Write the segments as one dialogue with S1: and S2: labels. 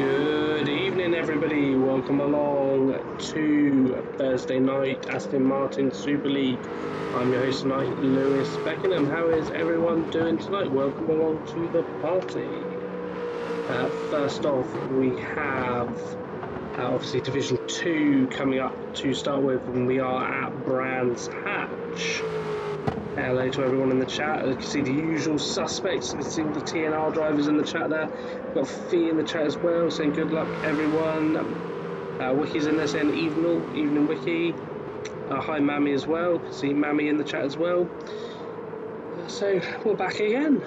S1: Good evening, everybody. Welcome along to Thursday night Aston Martin Super League. I'm your host tonight, Lewis Beckenham. How is everyone doing tonight? Welcome along to the party. First off, we have obviously Division 2 coming up to start with, and we are at Brands Hatch. Hello to everyone in the chat. You can see the usual suspects. You can see all the TNR drivers in the chat there. We've got Fee in the chat as well, saying good luck everyone. Wiki's in there saying evening Wiki. Hi Mammy as well. You can see Mammy in the chat as well. So we're back again.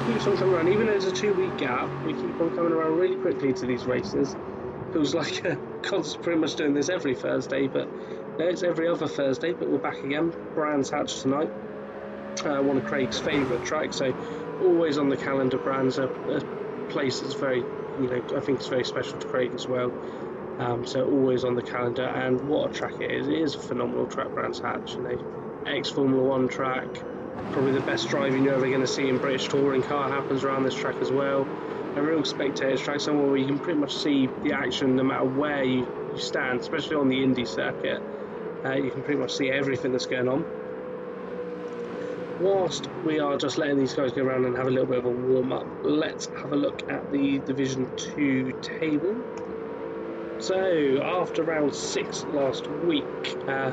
S1: Keeps on coming around. Even though there's a 2-week gap, we keep on coming around really quickly to these races. Feels like God's pretty much doing this every Thursday, but no, it's every other Thursday, but we're back again. Brands Hatch tonight. One of Craig's favourite tracks, so always on the calendar. Brands a place that's very, I think it's very special to Craig as well. So always on the calendar, and what a track it is. It is a phenomenal track, Brands Hatch. Ex-Formula 1 track. Probably the best driving you're ever going to see in British touring car happens around this track as well. A real spectator track, somewhere where you can pretty much see the action no matter where you stand, especially on the Indy circuit. You can pretty much see everything that's going on. Whilst we are just letting these guys go around and have a little bit of a warm-up, let's have a look at the Division 2 table. So, after round 6 last week, a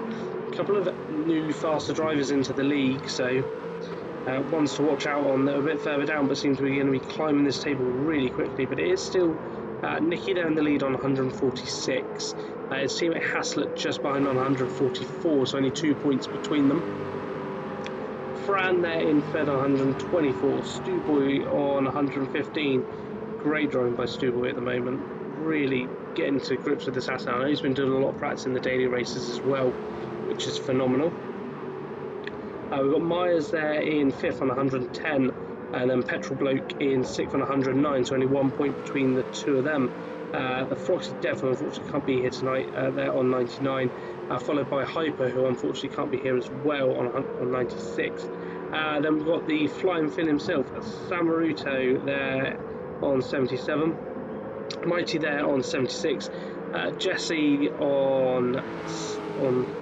S1: couple of new faster drivers into the league, so ones to watch out on. They're a bit further down, but seem to be going to be climbing this table really quickly. But it is still Nicky there in the lead on 146. His teammate Haslett just behind on 144, so only 2 points between them. Fran there in third on 124. Stuboy on 115. Great driving by Stuboy at the moment. Really getting to grips with this asset. I know he's been doing a lot of practice in the daily races as well, which is phenomenal. We've got Myers there in 5th on 110, and then Petrol Bloke in 6th on 109, so only 1 point between the two of them. The Froxy Dev, who unfortunately can't be here tonight, they're on 99, followed by Hyper, who unfortunately can't be here as well on 96. Then we've got the Flying Finn himself, Samaruto, there on 77. Mighty there on 76. Jesse on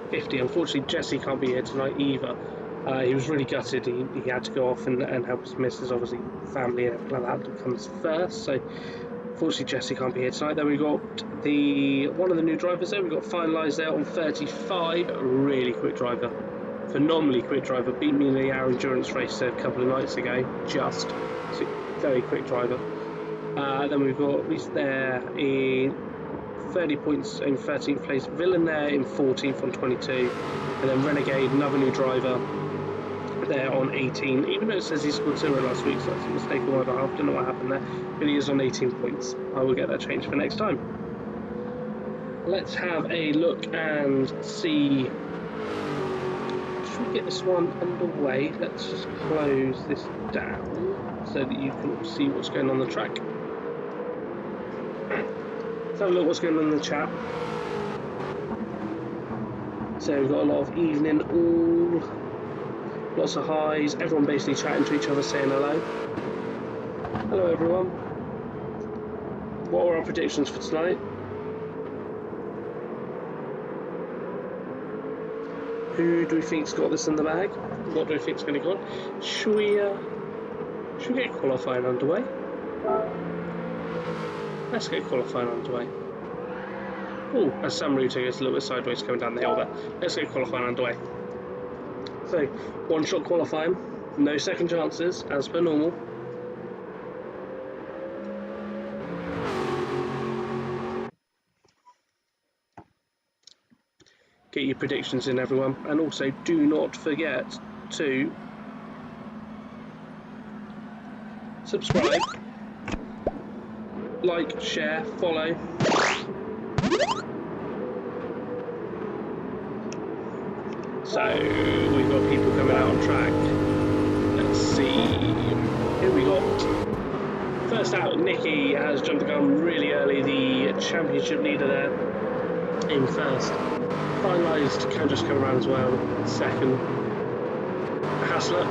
S1: 50. Unfortunately, Jesse can't be here tonight either. He was really gutted. He had to go off and help his missus. Obviously, family and everything like that comes first. So, unfortunately, Jesse can't be here tonight. Then we got one of the new drivers there. We got Finalised there on 35. A really quick driver, phenomenally quick driver. Beat me in the Hour Endurance race a couple of nights ago. Just very quick driver. Then we've got Reese there in 30 points in 13th place. Villain there in 14th on 22. And then Renegade, another new driver, there on 18. Even though it says he scored 0 last week, so that's a mistake on my behalf. Don't know what happened there. But he is on 18 points. I will get that changed for next time. Let's have a look and see. Should we get this one underway? Let's just close this down so that you can see what's going on the track. Let's have a look what's going on in the chat. So we've got a lot of evening all, lots of highs, everyone basically chatting to each other saying hello. Hello everyone. What are our predictions for tonight? Who do we think's got this in the bag? What do we think's going to go on? Should we get qualifying underway? Let's get qualifying underway. Oh, as Sam Ruto gets a little bit sideways coming down the hill there. Let's get qualifying underway. So, one-shot qualifying, no second chances, as per normal. Get your predictions in, everyone, and also do not forget to subscribe, like, share, follow. So we've got people coming out on track. Let's see who we got. First out, Nicky has jumped the gun really early, the championship leader there in first. Finalised can just come around as well, second. Haslett.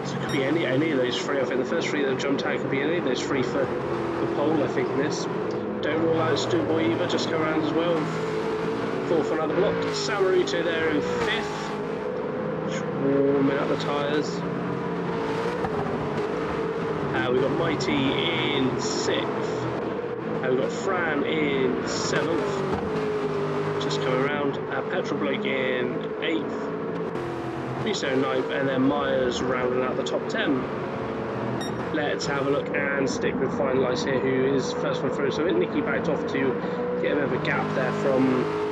S1: So could be any of those three. I think the first three that have jumped out could be any of those three for the pole, I think, in this. Don't rule out Stuboy either, just come around as well. Fourth on another block. Samaruto there in fifth. Just warming up the tyres. We've got Mighty in sixth. We've got Fran in seventh. Just coming around. Petrol Bloke in eighth. Riso in ninth, and then Myers rounding out the top 10. Let's have a look and stick with Finalise here, who is first one through. So I think Nicky backed off to get a bit of a gap there from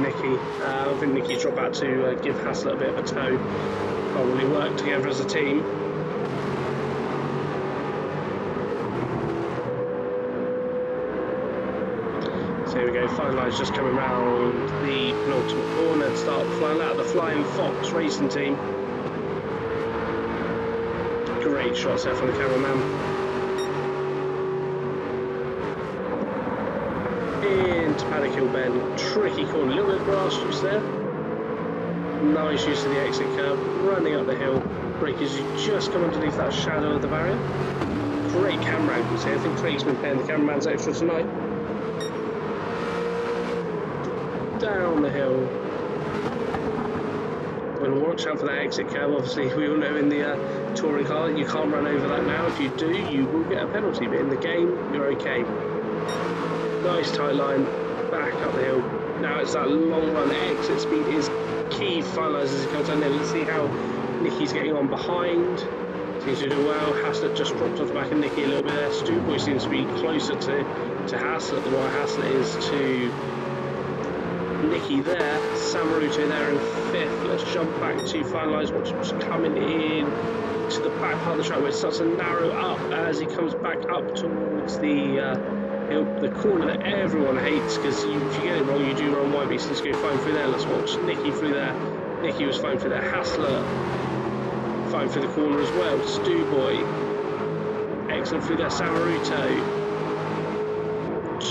S1: Nicky. I think Nicky dropped out to give Haslett a bit of a tow. Probably work together as a team. So here we go, Finalise just coming round the penultimate corner and start flying out the Flying Fox Racing Team. Great shots there from the cameraman. Into Paddock Hill Bend, tricky corner, a little bit of grass use there. Nice use of the exit curve, running up the hill. Brake as you just come underneath that shadow of the barrier. Great camera angles here, I think Craig's been paying the cameraman's extra tonight. Down the hill. And watch out for that exit curve. Obviously, we all know in the touring car you can't run over that now. If you do, you will get a penalty, but in the game, you're okay. Nice tight line, back up the hill. Now it's that long run. The exit speed is key. Finalises as he comes down there. Let's see how Nicky's getting on behind. Seems to do well. Haslett just dropped off the back of Nicky a little bit there. Stuboy seems to be closer to Haslett than what Haslett is to Nicky there. Samaruto there in fifth. Let's jump back to Finalise. Watch him just coming in to the back part of the track where it starts to narrow up as he comes back up towards the corner that everyone hates, because if you get it wrong, you do run wide. But let's go fine through there. Let's watch Nicky through there. Nicky was fine through there. Haslett fine through the corner as well. Stuboy excellent through there. Samaruto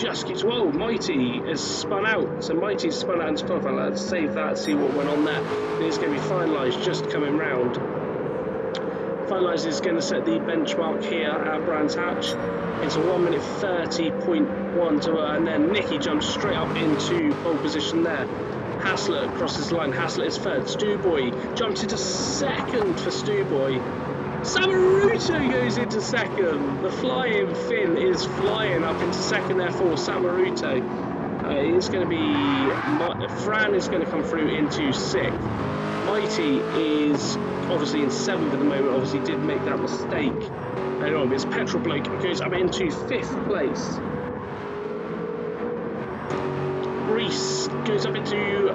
S1: just keeps, whoa, Mighty has spun out. So Mighty's spun out into qualifying. Let's save that, see what went on there. It's going to be Finalised just coming round. Finalised is going to set the benchmark here at Brands Hatch. It's a 1:30.1 to her, and then Nicky jumps straight up into pole position there. Haslett crosses the line. Haslett is third. Stuboy jumps into second for Stuboy. Samaruto goes into second. The Flying Finn is flying up into second there for Samaruto. It's going to be Fran is going to come through into sixth. Mighty is obviously in seventh at the moment. Obviously did make that mistake. Anyway, it's Petrol Bloke goes up into fifth place. Reese goes up into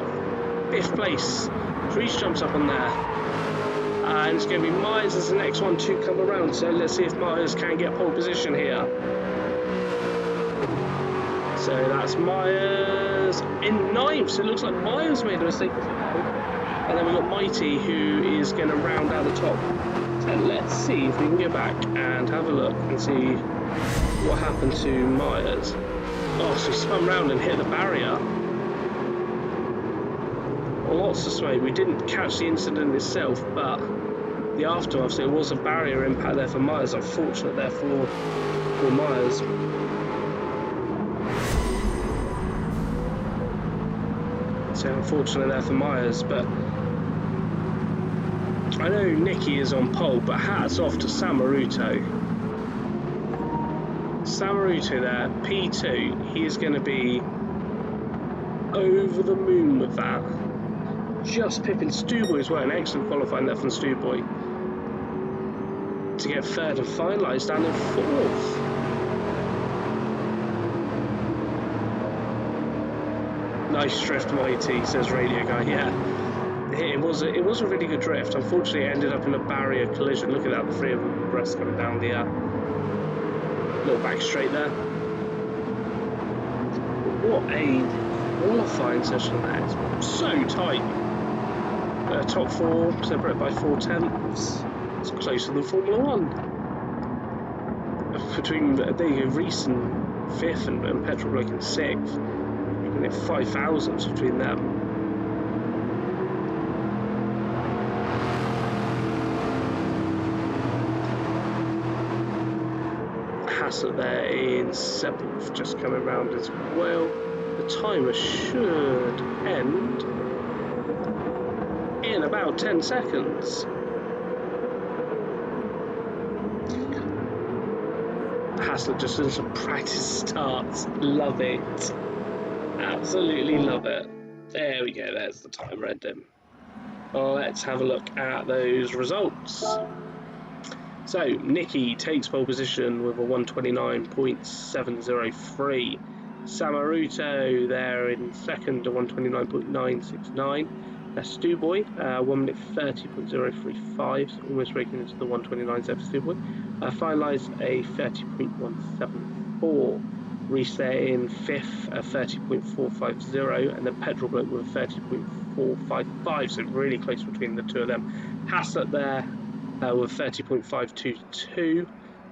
S1: fifth place. Reese jumps up on there. And it's going to be Myers as the next one to come around. So let's see if Myers can get pole position here. So that's Myers in ninth. So it looks like Myers made a mistake. And then we've got Mighty, who is going to round out the top. So let's see if we can go back and have a look and see what happened to Myers. Oh, so he spun round and hit the barrier. Lots of smoke. We didn't catch the incident itself, but the aftermath, so it was a barrier impact there for Myers. Unfortunate there for Myers. So unfortunate there for Myers, but I know Nicky is on pole, but hats off to Samaruto. Samaruto there, P2. He is going to be over the moon with that. Just pipping Stuboy as well, an excellent qualifying there from Stuboy to get third and Finalised down in fourth. Nice drift, Mighty, says Radio Guy. Yeah, it was a really good drift. Unfortunately, it ended up in a barrier collision. Look at that, the three of them abreast coming down the little back straight there. What a qualifying session that is. So tight. Top four separated by 4/10. It's closer than Formula 1. Between there you go, Reese in fifth and Petrol Bloke in sixth. looking at 5,000 between them. Hassett there in 7th, just coming round as well. The timer should end in about 10 seconds. Hassett just doing some practice starts. Love it. Absolutely love it. There we go, there's the timer ending. Let's have a look at those results. So, Nicky takes pole position with a 129.703. Samaruto there in second, a 129.969. Stuboy, 1 minute 30.035, so almost breaking into the 129s there for Stuboy. Finalised a 30.174. Reset in 5th, a 30.450, and then Petrol Bloke with a 30.455, so really close between the two of them. Hassett there with 30.522.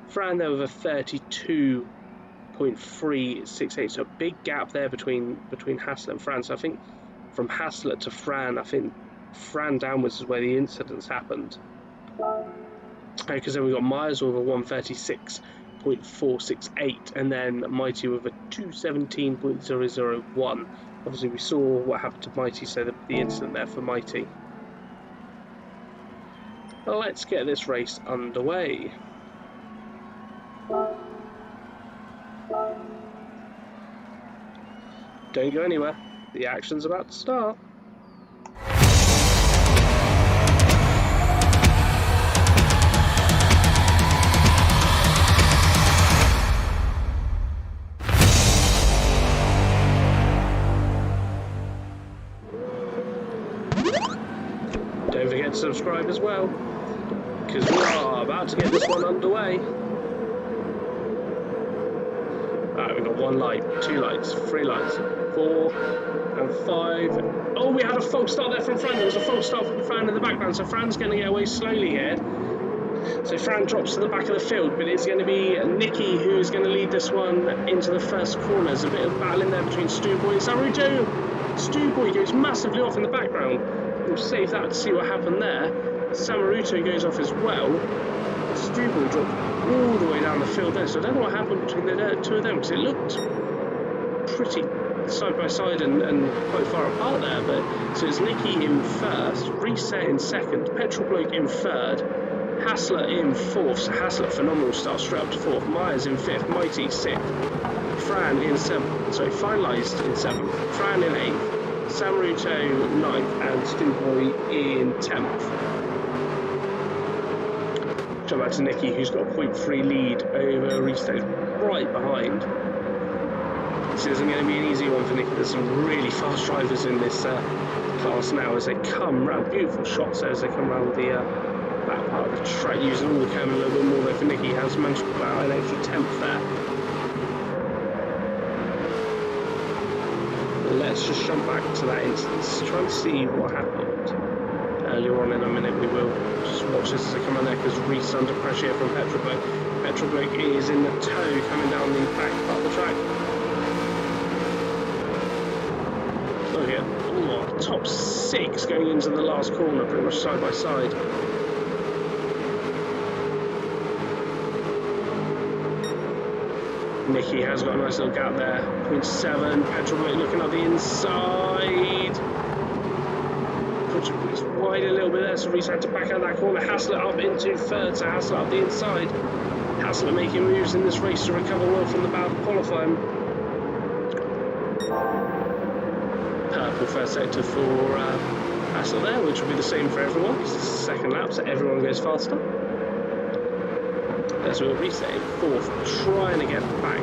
S1: Fran there with a 32.368, so a big gap there between Hassett and Fran. So I think from Hassett to Fran, I think Fran downwards is where the incidents happened. Because then we got Myers with a 136.468, and then Mighty with a 217.001. Obviously we saw what happened to Mighty, so the incident there for Mighty. Well, let's get this race underway. Don't go anywhere, the action's about to start. Don't forget to subscribe as well, because we are about to get this one underway. Alright, we've got 1 light, 2 lights, 3 lights, 4 and 5. Oh, we had a false start there from Fran. There was a false start from Fran in the background, so Fran's going to get away slowly here. So Fran drops to the back of the field, but it's going to be Nicky who is going to lead this one into the first corner. There's a bit of battle in there between Stuboy and Samaruto. Stuboy goes massively off in the background. We'll save that to see what happened there. Samaruto goes off as well. Stuboy dropped all the way down the field there, so I don't know what happened between the two of them, because it looked pretty side by side and quite far apart there. But so it's Nicky in first, Reset in second, Petrol Bloke in third, Hassett in 4th, so Hassett phenomenal start straight up to 4th, Myers in 5th, Mighty 6th, Fran in 7th, so finalised in 7th, Fran in 8th, Samaruto 9th, and Stuboy in 10th. Jump back to Nicky, who's got a 0.3 lead over Reset, right behind. This isn't going to be an easy one for Nicky. There's some really fast drivers in this class now as they come round. Beautiful shots there as they come round the back part of the track, using all the cam a little bit more there for Nicky. Has managed to put out an extra 10th there. Let's just jump back to that instance, try and see what happened earlier on. In a minute we will just watch this as they come on there, because Reese under pressure here from Petrol Bloke. Petrol Bloke is in the tow coming down the back part of the track. Look here, oh, top 6 going into the last corner, pretty much side by side. Nicky has got a nice little gap there. 0.7. Petrol Bloke looking up the inside. It's wide a little bit there, so Reese had to back out that corner. Hassett up into third, so Hassett up the inside. Hassett making moves in this race to recover well from the bad qualifying. Purple first sector for Hassett there, which will be the same for everyone. It's the second lap, so everyone goes faster. As we'll reset in 4th, trying to get back.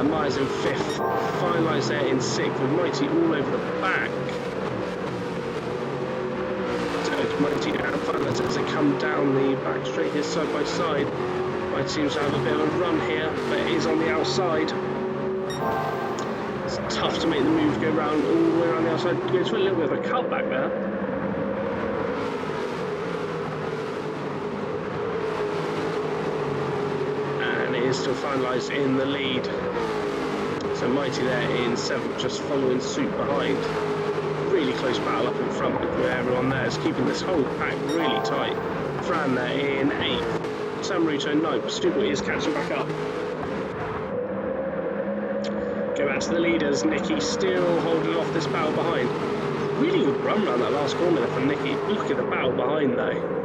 S1: Myers in 5th, finalised there in 6th, with Mighty all over the back. So Mighty now finalised as they come down the back straight here side by side. Mighty seems to have a bit of a run here, but it is on the outside. It's tough to make the move go round all the way around the outside. Go to a little bit of a cutback there. Is still finalised in the lead. So Mighty there in 7th, just following suit behind. Really close battle up in front with everyone there is keeping this whole pack really tight. Fran there in 8th. Samruto 9th. Stubble is catching back up. Go back to the leaders. Nicky still holding off this battle behind. Really good run around that last corner there from Nicky. Look at the battle behind though.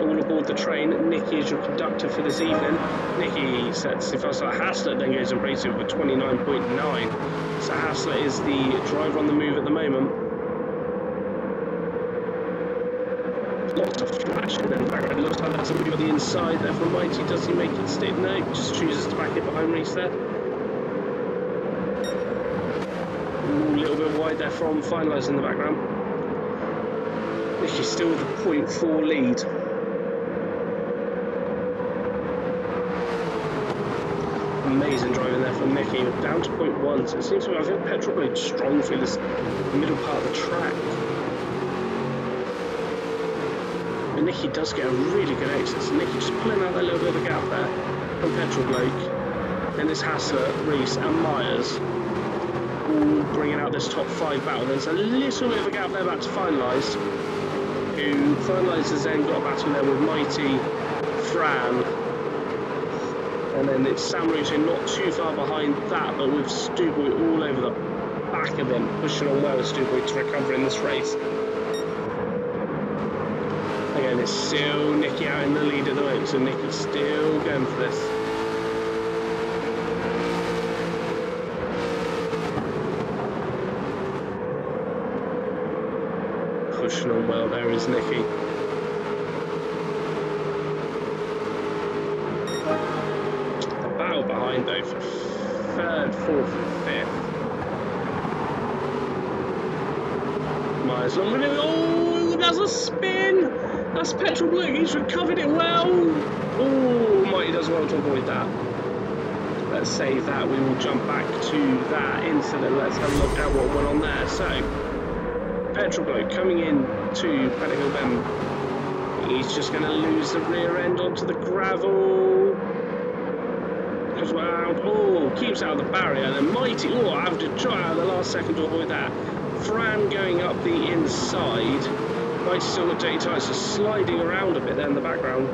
S1: All aboard the train. Nicky is your conductor for this evening. Nicky sets the first start. Hassler then goes and races with 29.9. So Hassler is the driver on the move at the moment. Lots of flashing in the background. It looks like that's a move on the inside there from Mighty. Does he make it stick? No, just chooses to back it behind Reese there. Ooh, a little bit wide there from Finalize in the background. Nicky's still with a 0.4 lead. Amazing driving there from Nicky, down to 0.1, so it seems to be, I think, petrol blade strong through this middle part of the track. But Nicky does get a really good exit, so Nicky just pulling out that little bit of a gap there from petrol bloke. Then it's Hassler, Reese and Myers all bringing out this top 5 battle. There's a little bit of a gap there back to Finalise, who Finalise has then got a battle there with Mighty, Fran, and then it's Samruto not too far behind that, but with Stewboy all over the back of him, pushing on well with Stewboy to recover in this race. Again, it's still Nicky out in the lead at the moment, so Nicky's still going for this. Pushing on well, there is Nicky. Behind though for 3rd, 4th and 5th. Myers long with it. Oh, that's a spin! That's petrol bloke, he's recovered it well! Oh, Mighty does well to avoid that. Let's save that, we will jump back to that incident. Let's have a look at what went on there. So, petrol bloke coming in to Paddock Hill Bend. He's just going to lose the rear end onto the gravel. Goes round, oh, keeps out of the barrier, and then Mighty, oh, I have to try out the last second to avoid that. Fran going up the inside. Mighty still got dirty tyres, so sliding around a bit there in the background.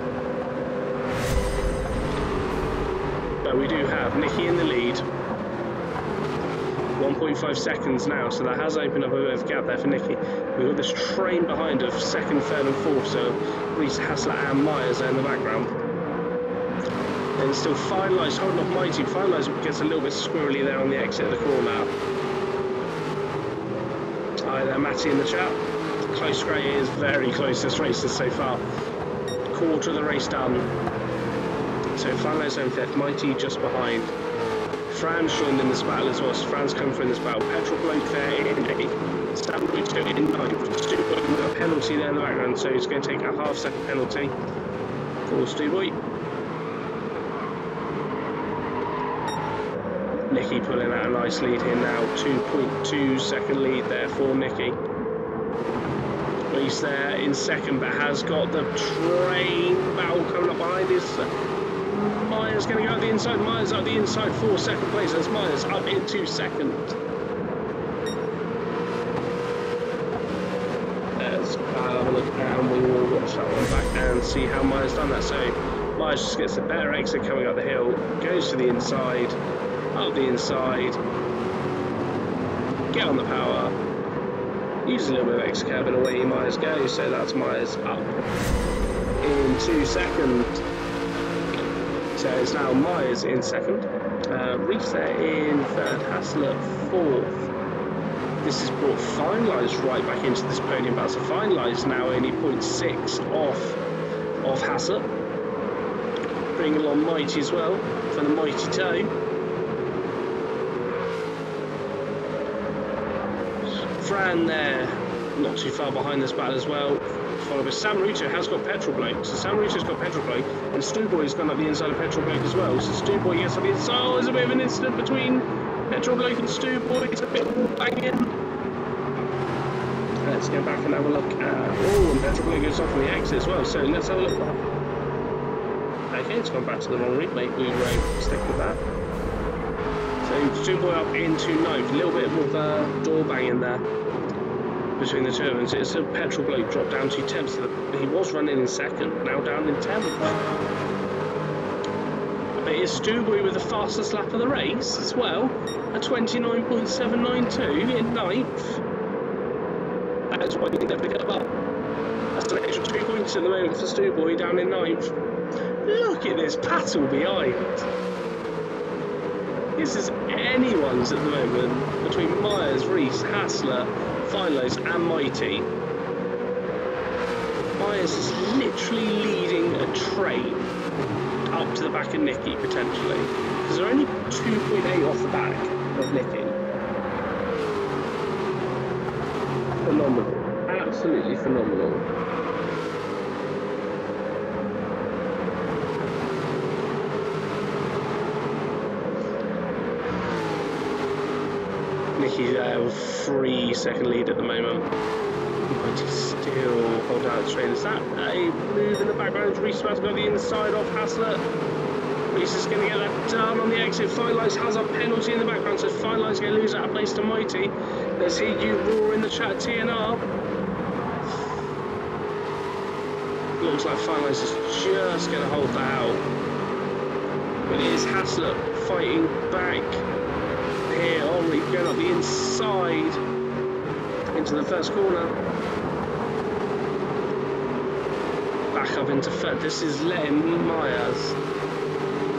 S1: But we do have Nicky in the lead. 1.5 seconds now, so that has opened up a bit of a gap there for Nicky. We've got this train behind of 2nd, 3rd and 4th, so Reese, Hassler and Myers there in the background. And still Finalise holding off Mighty. Finalise gets a little bit squirrely there on the exit of the corner. Hi there, Matty in the chat. Close grey is very close this race is so far. Quarter of the race done. So Finalise in 5th, Mighty just behind. Fran's joined in this battle as well, so Fran's come through in this battle. Petrol bloke there in 8th. Samruto in 9th. Stewboy with a penalty there in the background, so he's going to take a half-second penalty for Stewboy. Nicky pulling out a nice lead here now, 2.2 second lead there for Nicky. Reese there in 2nd, but has got the train battle coming up behind his. Myers going to go out the inside, Myers out the inside for 2nd place, as Myers up into 2nd. Let's have a look and we will watch that one back and see how Myers done that. So Myers just gets a better exit coming up the hill, goes to the inside, up the inside, get on the power, uses a little bit of extra curb and away Myers goes, so that's Myers up into 2nd. So it's now Myers in 2nd, Reese there in 3rd, Hassler 4th. This has brought Finalise right back into this podium battle, so Finalise now only 0.6 off Hassler. Bringing along Mighty as well for the Mighty Toe. Fran there, not too far behind this battle as well. Followed by Samruto has got petrol bloke, so Samruto's got petrol bloke, and Stewboy's gone up the inside of petrol bloke as well. So Stewboy gets up the inside. Oh, there's a bit of an incident between petrol bloke and Stewboy. It's a bit of banging. Let's go back and have a look at. Oh, and petrol bloke goes off on the exit as well. So let's have a look. Okay, it's gone back to the wrong replay. We will stick with that. So So Two Boy up into 9th, a little bit of door banging there between the two of them. So it's a Petrol Bloke dropped down to 10th. He was running in 2nd, now down in 10th. But it's Boy with the fastest lap of the race as well, a 29.792 in 9th. That is why you can never get up. That's an extra 2 points at the moment for Boy down in 9th. Look at this battle behind. This is anyone's at the moment between Myers, Reese, Hassler, Finelose and Mighty. Myers is literally leading a train up to the back of Nicky potentially, because they're only 2.8 off the back of Nicky. Phenomenal, absolutely phenomenal. Nicky's 3-second lead at the moment. Mighty still hold out the train. Is that a move in the background? Reese about to go the inside of Hassler. Reese is going to get that done on the exit. Finelise has a penalty in the background, so Finelise going to lose that place to Mighty. Let's hear you roar in the chat, TNR. Looks like Finelise is just going to hold that out. But it is Hassler fighting back. Here, Henri going up the inside into the first corner. Back up into third. This is letting Myers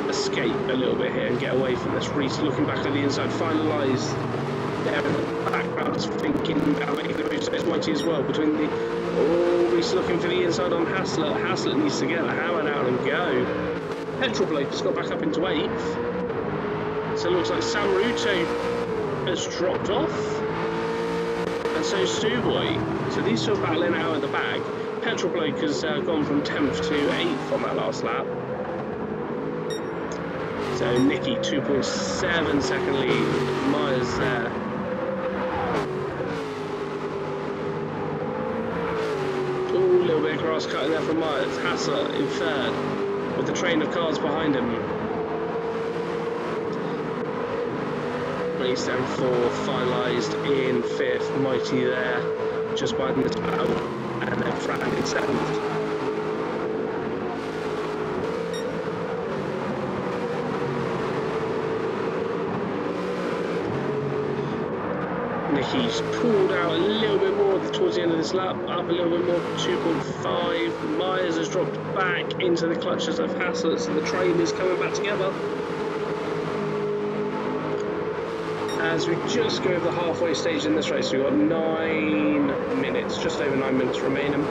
S1: escape a little bit here and get away from this. Reese looking back at the inside, Finalise there in the background, thinking about making the move. So it's Mighty as well between the. Oh, Reese looking for the inside on Hassler. Hassler needs to get the hammer out and go. Petrol Bloke just got back up into 8th. So it looks like Samruto has dropped off, and so Stu Boy. So these two are battling out at the back. Petrol Bloke has gone from 10th to 8th on that last lap. So Nicky 2.7 second lead. Myers there. Oh, a little bit of grass cutting there from Myers. Hassler in 3rd with the train of cars behind him. Reese down 4th, finalised in 5th, Mighty there, just by this battle, and then Fran in 7th. Nicky's pulled out a little bit more towards the end of this lap, up a little bit more, 2.5. Myers has dropped back into the clutches of Hassler, so the train is coming back together. As we just go over the halfway stage in this race, we've got 9 minutes, just over 9 minutes remaining.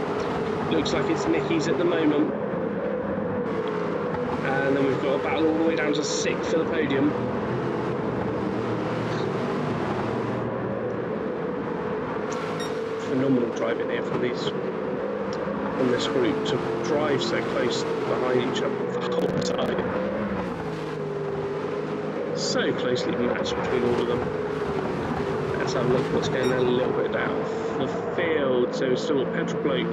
S1: Looks like it's Nicky's at the moment. And then we've got a battle all the way down to 6th for the podium. Phenomenal driving here from this group to drive so close behind each other the whole time. So closely matched between all of them. Let's have a look at what's going on a little bit down the field. So still Petrol Bloke,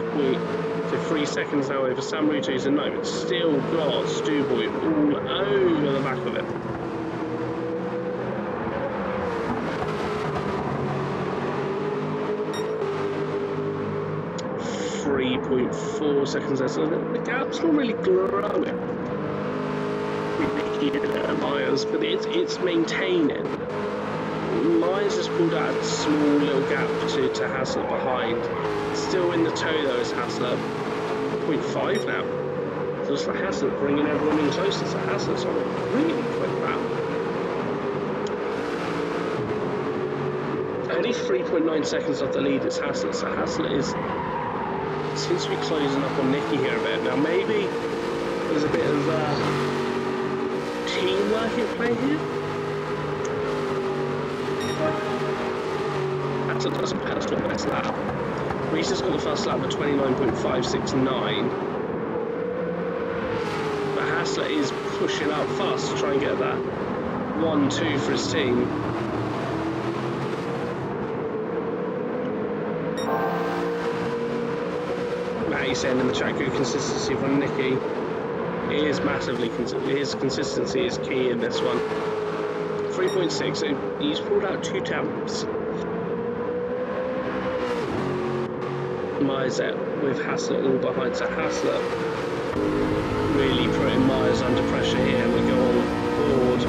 S1: so 3 seconds now over Samruto, who's in 9th. Still got Stu Boy all over the back of it. .4 seconds there, so the gap's not really growing. Myers, but it's maintaining. Myers has pulled out a small little gap to Hassler behind. Still in the tow though is Hassler. 0.5 now. So it's like Hassler bringing everyone in closer. So Hassler's on a really quick lap. Only 3.9 seconds off the lead is Hassler. So Hassler seems to be closing up on Nicky here a bit. Now maybe there's a bit of teamwork in play here. Hassler doesn't pass to a best lap. Reese has got the first lap at 29.569. But Hassler is pushing up fast to try and get that 1-2 for his team. Matty's saying in the chat, good consistency from Nicky. It is massively his consistency is key in this one. 3.6, so he's pulled out 2 temps. Myers with Haslett all behind, so Haslett really putting Myers under pressure here, and we go on board.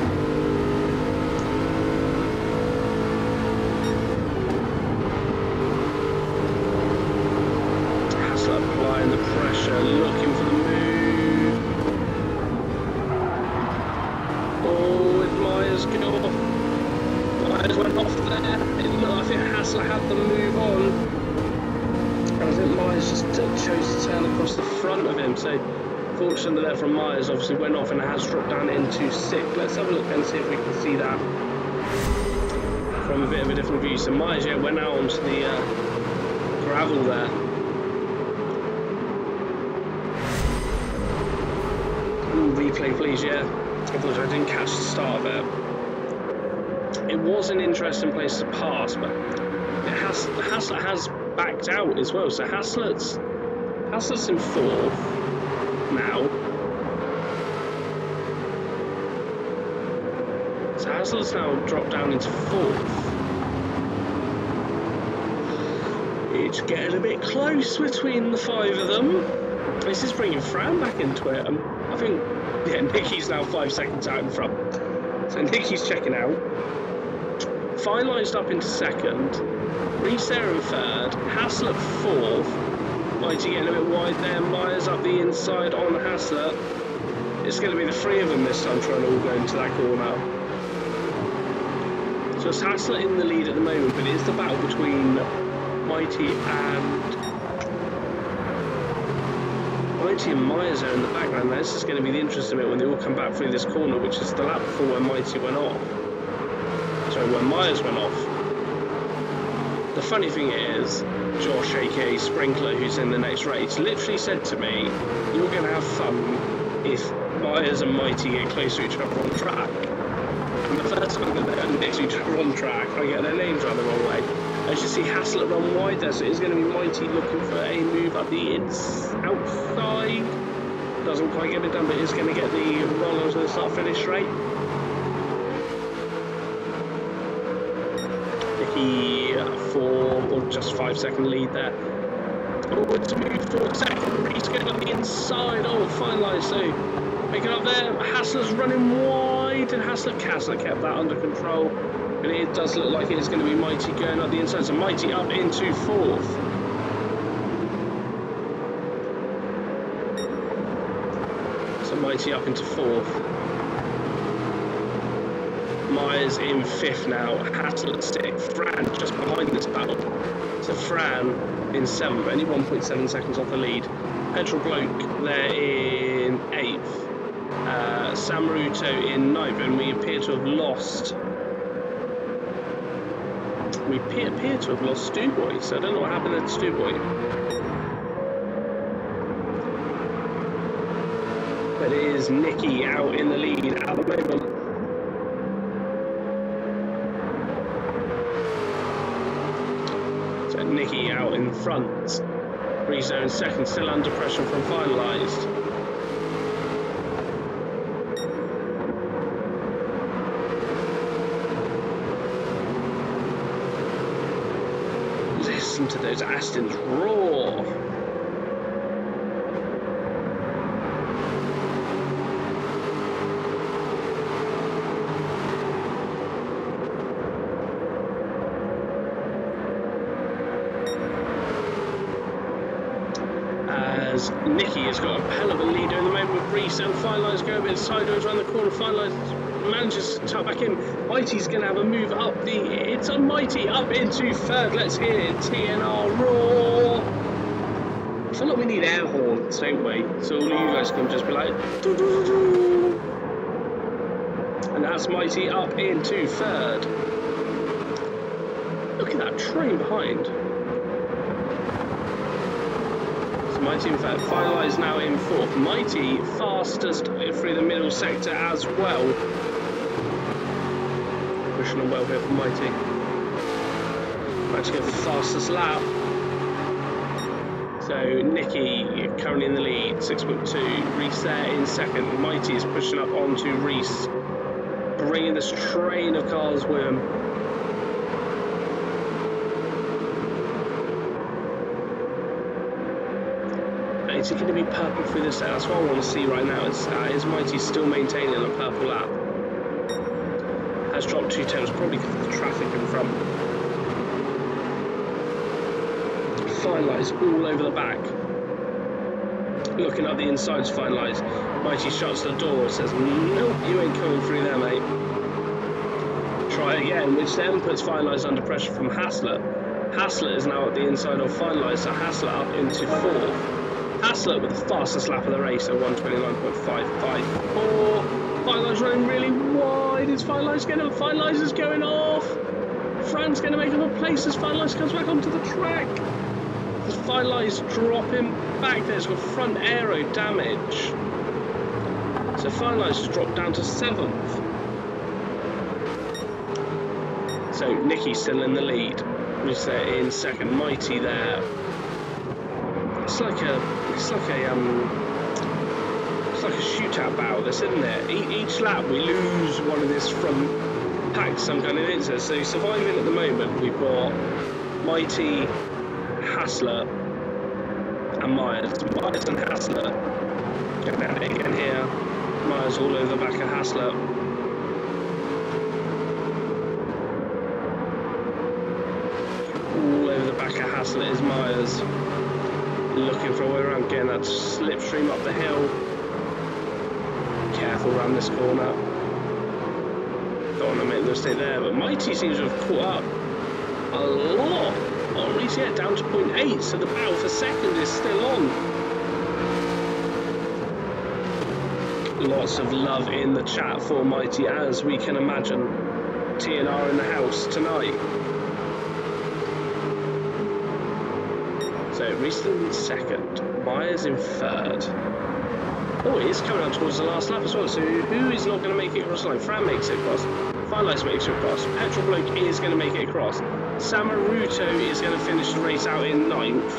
S1: Haslett applying the pressure, looking for the move. Oh, and Myers go off. Myers went off there. I think Haslett had the move on. I think Myers just chose to turn across the front of him, so fortunately there from Myers, obviously went off and has dropped down into 6th. Let's have a look and see if we can see that from a bit of a different view. So Myers, yeah, went out onto the gravel there. Ooh, replay please, yeah. Apologies, I didn't catch the start of it. It was an interesting place to pass, but Haslett has backed out as well, so Haslett's in 4th now. So Haslett's now dropped down into 4th. It's getting a bit close between the 5 of them. This is bringing Fran back into it. I think, yeah, Nicky's now 5 seconds out in front. So Nicky's checking out. Finalised up into 2nd. Reese there in 3rd, Haslett 4th, Mighty getting a bit wide there, Myers up the inside on Haslett. It's going to be the 3 of them this time trying to all go into that corner. So it's Haslett in the lead at the moment, but it is the battle between Mighty and Myers there in the background. Now, this is going to be the interesting bit when they all come back through this corner, which is the lap before when Mighty went off. Sorry, when Myers went off. The funny thing is, Josh, aka Sprinkler, who's in the next race, literally said to me, "You're going to have fun if Myers and Mighty get close to each other on track." And the first time that they're next to each other on track, I get their names run the wrong way. As you see, Haslett run wide there, so it's going to be Mighty looking for a move up the outside. Doesn't quite get it done, but is going to get the rollers and start-finish straight. Nicky 4 or just 5-second lead there. Oh, it's a move for 2nd. Reese going up the inside. Oh, finalised. So making up there. Haslett's running wide, and Haslett kept that under control. But it does look like it is going to be Mighty going up the inside. So Mighty up into 4th. So Mighty up into 4th. Myers in 5th now, Haslett 6th, Fran just behind this battle. So Fran in 7th, only 1.7 seconds off the lead. Petrol Bloke there in 8th. Samruto in 9th, and we appear to have lost. We appear to have lost Stewboy, so I don't know what happened at Stewboy. But it is Nicky out in the lead at the moment. Nicky out in front. Rizzo in 2nd, still under pressure from finalised. Listen to those Astons roar. Nicky has got a hell of a lead in the moment with Reese, and finalised go a bit sideways around the corner. Finalised manages to tuck back in. Mighty's going to have a move up the. It's a Mighty up into 3rd. Let's hear TNR roar. I feel like we need air horns, don't we? So all of you guys can just be like. Doo -doo -doo. And that's Mighty up into 3rd. Look at that train behind. Mighty in fact finalised now in 4th. Mighty fastest through the middle sector as well. Pushing on well here for Mighty. Might get the fastest lap. So Nicky currently in the lead, 6.2. Reese there in 2nd. Mighty is pushing up onto Reese. bringing this train of cars with him. Is it going to be purple through this? That's what I want to see right now. Is Mighty still maintaining a purple lap? Has dropped 2 tenths, probably because of the traffic in front. Finalised all over the back. Looking up the insides, finalised. Mighty shuts the door, says, nope, you ain't coming through there, mate. Try again, which then puts finalised under pressure from Hassler. Hassler is now at the inside of finalised, so Hassler up into 4th. Hassler with the fastest lap of the race at 1:29.554. Finalised running really wide. Is Finalised getting up? Finalised is going off. Fran's going to make him a place as Finalised comes back onto the track. Does Finalised drop him back there? He's got front aero damage. So Finalised has dropped down to 7th. So Nicky's still in the lead. Reset in 2nd. Mighty there. It's like a shootout battle, this, isn't it? Each lap we lose one of this from pack, some kind of incident. So surviving at the moment, we've got Mighty, Hassler, and Myers. Myers and Hassler. Going at it again here. Myers all over the back of Hassler. All over the back of Hassler is Myers. Looking for a way around, getting that slipstream up the hill. Careful around this corner. Don't want to make the mistake there, but Mighty seems to have caught up a lot on Reese, yeah, down to 0.8, so the battle for 2nd is still on. Lots of love in the chat for Mighty, as we can imagine. TNR in the house tonight. So Reese in 2nd, Myers in 3rd. Oh, it is coming up towards the last lap as well, so who is not going to make it across the line? Fran makes it across, Finalised makes it across, Petrol Bloke is going to make it across, Samaruto is going to finish the race out in 9th,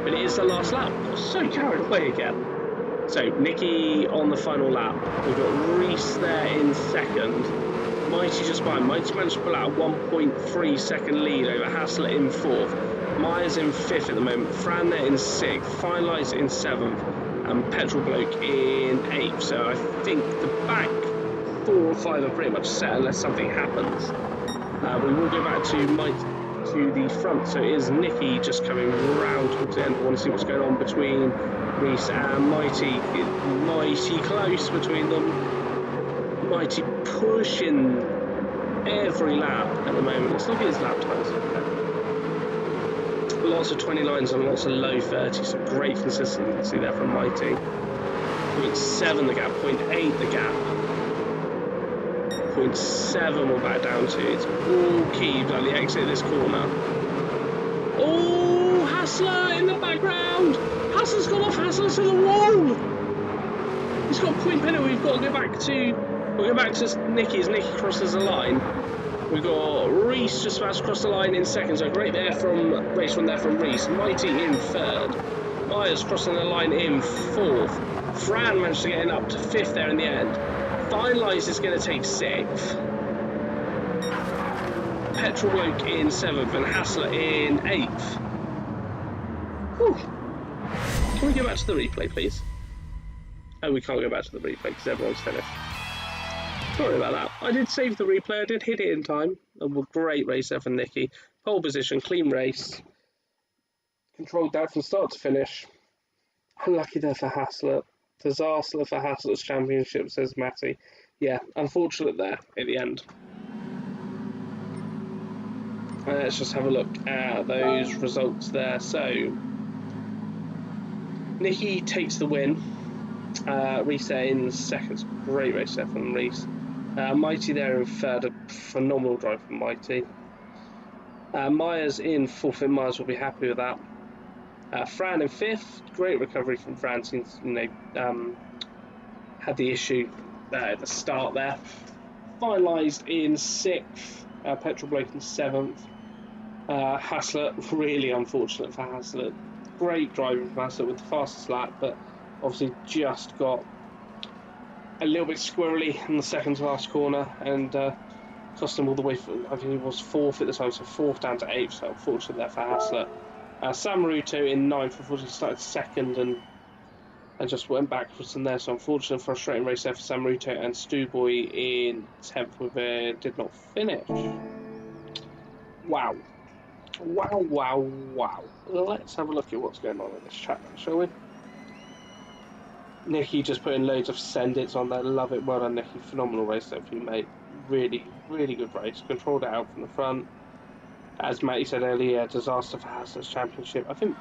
S1: but it is the last lap. Got so carried away again. So Nicky on the final lap, we've got Reese there in 2nd, Mighty just behind. Mighty managed to pull out a 1.3 second lead over Hassler in 4th, Myers in 5th at the moment, Fran there in 6th, Finalised in 7th, and Petrol Bloke in 8th. So I think the back 4 or 5 are pretty much set unless something happens. We will go back to the front. So it is Nicky just coming round towards the end. I want to see what's going on between Reese and Mighty. Mighty close between them. Mighty pushing every lap at the moment. Let's look at his lap times. Lots of 29s and lots of low 30s, so great consistency there from Mighty. 0.7 the gap, 0.8 the gap. 0.7 we're back down to. It's all key at the exit of this corner. Oh, Hassler in the background! Hassler's gone off, Hassler's to the wall! He's got a point penalty, we'll go back to Nicky as Nicky crosses the line. We've got Reese just about to cross the line in 2nd, so great there from race 1 there from Reese. Mighty in 3rd. Myers crossing the line in 4th. Fran managed to get up to 5th there in the end. Finalised is going to take 6th. Petrol Bloke in 7th and Hassler in 8th. Whew. Can we go back to the replay, please? Oh, we can't go back to the replay because everyone's finished. Sorry about that. I did save the replay, I did hit it in time. A great race there for Nicky. Pole position, clean race. Controlled that from start to finish. Unlucky there for Hassler. Disaster for Hassler's championship, says Matty. Yeah, unfortunate there at the end. Let's just have a look at those results there. So, Nicky takes the win. Reese in 2nd. Great race there from Reese. Mighty there in 3rd, a phenomenal drive from Mighty. Myers in 4th, and Myers will be happy with that. Fran in 5th, great recovery from Fran since had the issue at the start there. Finalised in 6th, Petrol Bloke in 7th. Hassler, really unfortunate for Hassler. Great driving from Hassler with the fastest lap, but obviously just got a little bit squirrely in the second to last corner, and cost him all the way from, I think he was fourth at the time, so fourth down to eighth, so unfortunately there for Hassler. Sam Ruto in ninth, unfortunately started second and just went backwards from there, so unfortunately frustrating race there for Sam Ruto, and Stu Boy in 10th with did not finish. Wow. Wow. Let's have a look at what's going on in this track, shall we? Nicky just putting loads of send its on there. Love it. Well done, Nicky. Phenomenal race there for you, mate. Really good race. Controlled it out from the front. As Matty said earlier, disaster for Hassler's championship. I think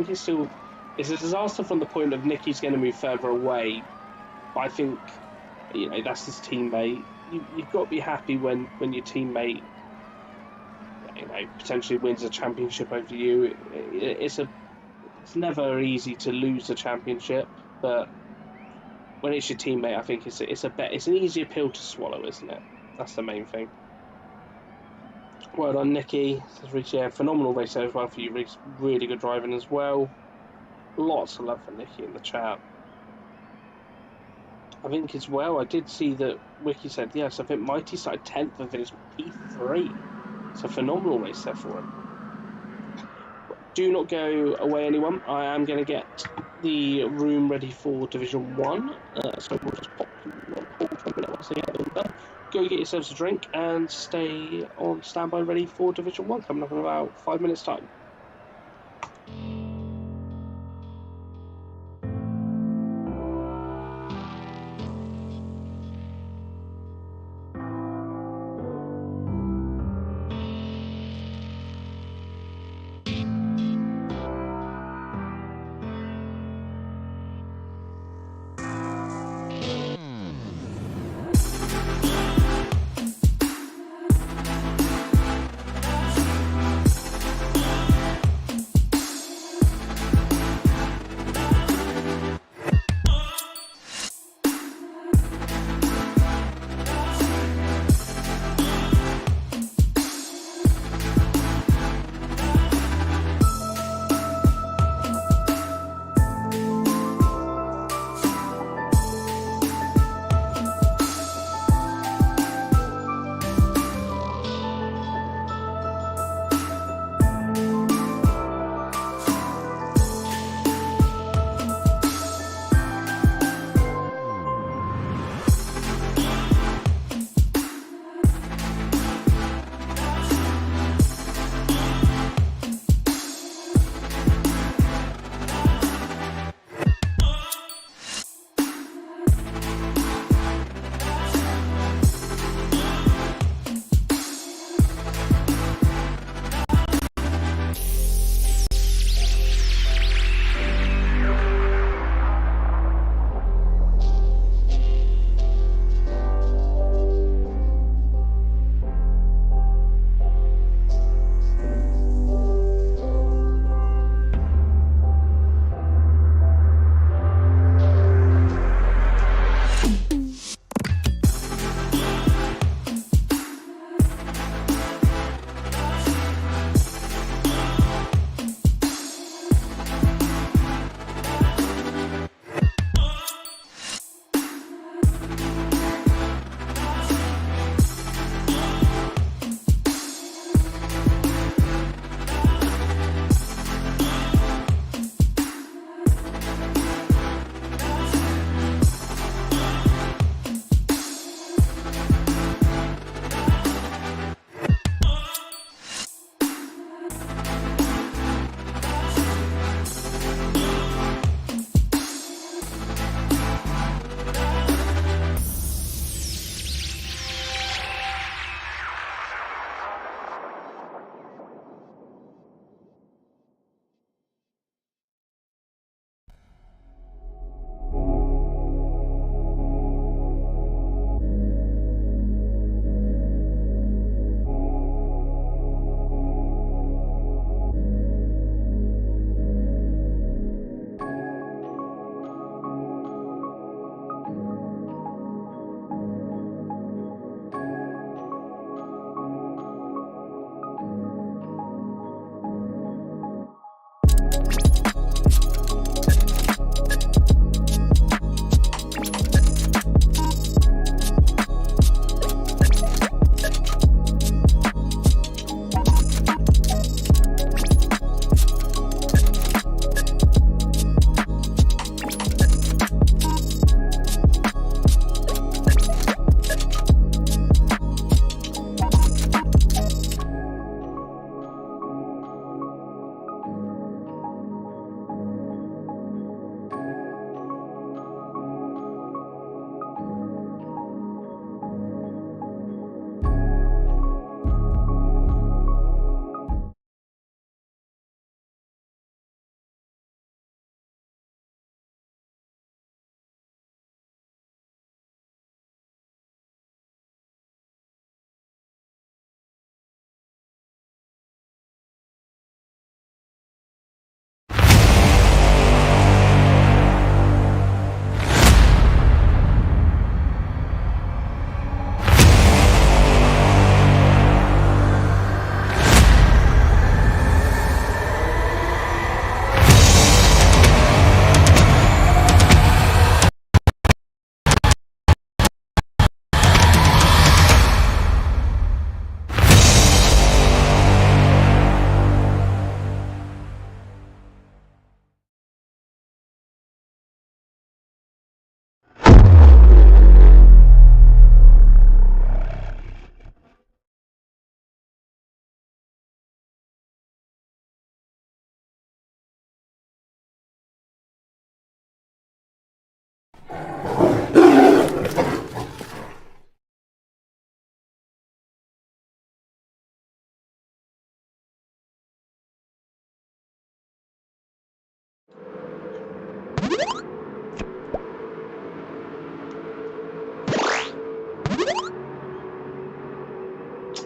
S1: it's a disaster from the point of Nicky's going to move further away. But I think, that's his teammate. You've got to be happy when your teammate, potentially wins a championship over you. It's never easy to lose a championship, but when it's your teammate, I think it's an easier pill to swallow, isn't it? That's the main thing. Well done, Nicky. Phenomenal race there as well for you, Reece. Really good driving as well. Lots of love for Nicky in the chat. I think as well, I did see that Wiki said, yes, I think Mighty started 10th and finished P3. It's a phenomenal race there for him. Do not go away, anyone. I am going to get the room ready for Division 1. So we'll just pop for a minute once they get them done. Go get yourselves a drink and stay on standby ready for Division 1 coming up in about 5 minutes' time.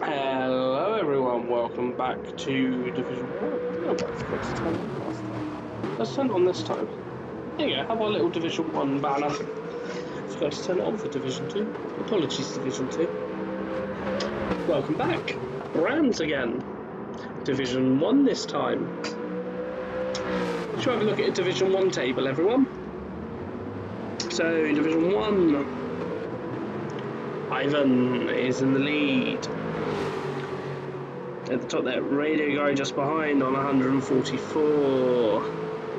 S1: Hello everyone, welcome back to Division 1. Oh, I forgot to turn on last time. Let's turn it on this time. There you go, have our little Division 1 banner. Forgot to turn it on for Division 2. Apologies, Division 2. Welcome back. Rams again. Division 1 this time. Let's have a look at a Division 1 table, everyone. So, Division 1. Ivan is in the lead. At the top there, Radio Guy just behind on 144.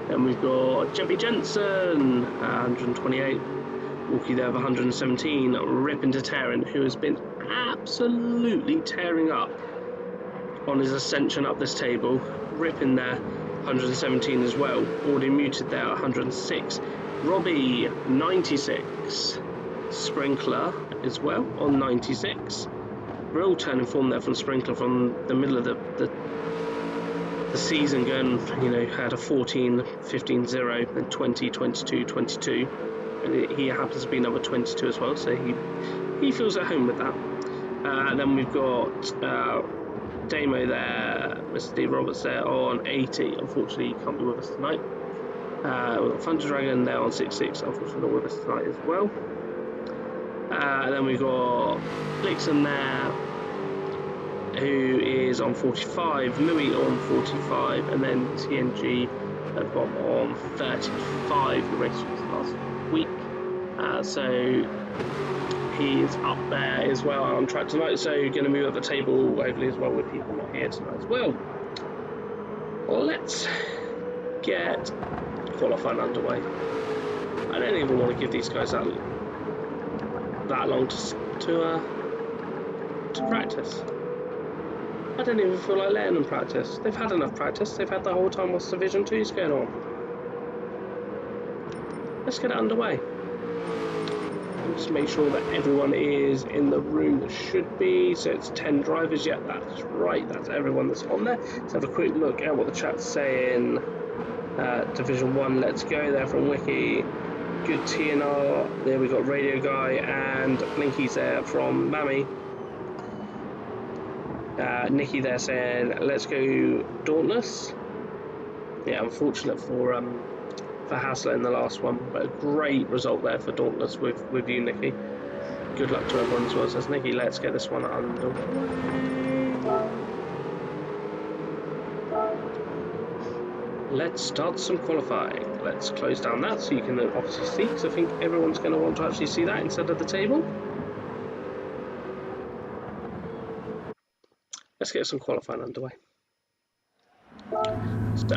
S1: Then we've got Jeppy Jensen, 128. Walkie there of 117. Ripping to Tarrant, who has been absolutely tearing up on his ascension up this table. Ripping there, 117 as well. Already muted there, 106. Robbie, 96. Sprinkler as well on 96. Real turn in form there from Sprinkler from the middle of the season, going, you know, had a 14, 15, 0, then 20, 22, 22. And he happens to be number 22 as well, so he feels at home with that. Then we've got Damo there, Mr. D. Roberts there on 80. Unfortunately, he can't be with us tonight. We've got Thunder Dragon there on 66. Unfortunately, not with us tonight as well. Then we've got Blixen there, who is on 45, Louis on 45, and then TNG at the bottom on 35, who raced last week. So he's up there as well on track tonight, so going to move up the table hopefully as well with people not here tonight as well. Let's get qualifying underway. I don't even want to give these guys that long to practice. I don't even feel like letting them practice. They've had enough practice. They've had the whole time whilst Division 2's going on. Let's get it underway. Just make sure that everyone is in the room that should be. So it's 10 drivers. Yeah, that's right. That's everyone that's on there. Let's have a quick look at what the chat's saying. Division 1, let's go there from Wiki. Good TNR. There we got Radio Guy and Blinky's there from Mammy. Nikki there saying, let's go Dauntless. Yeah, unfortunate for Hassler in the last one, but a great result there for Dauntless with you, Nikki. Good luck to everyone as well. Says Nikki, let's get this one underway. Let's start some qualifying. Let's close down that so you can obviously see, because I think everyone's going to want to actually see that instead of the table. Let's get some qualifying underway. So,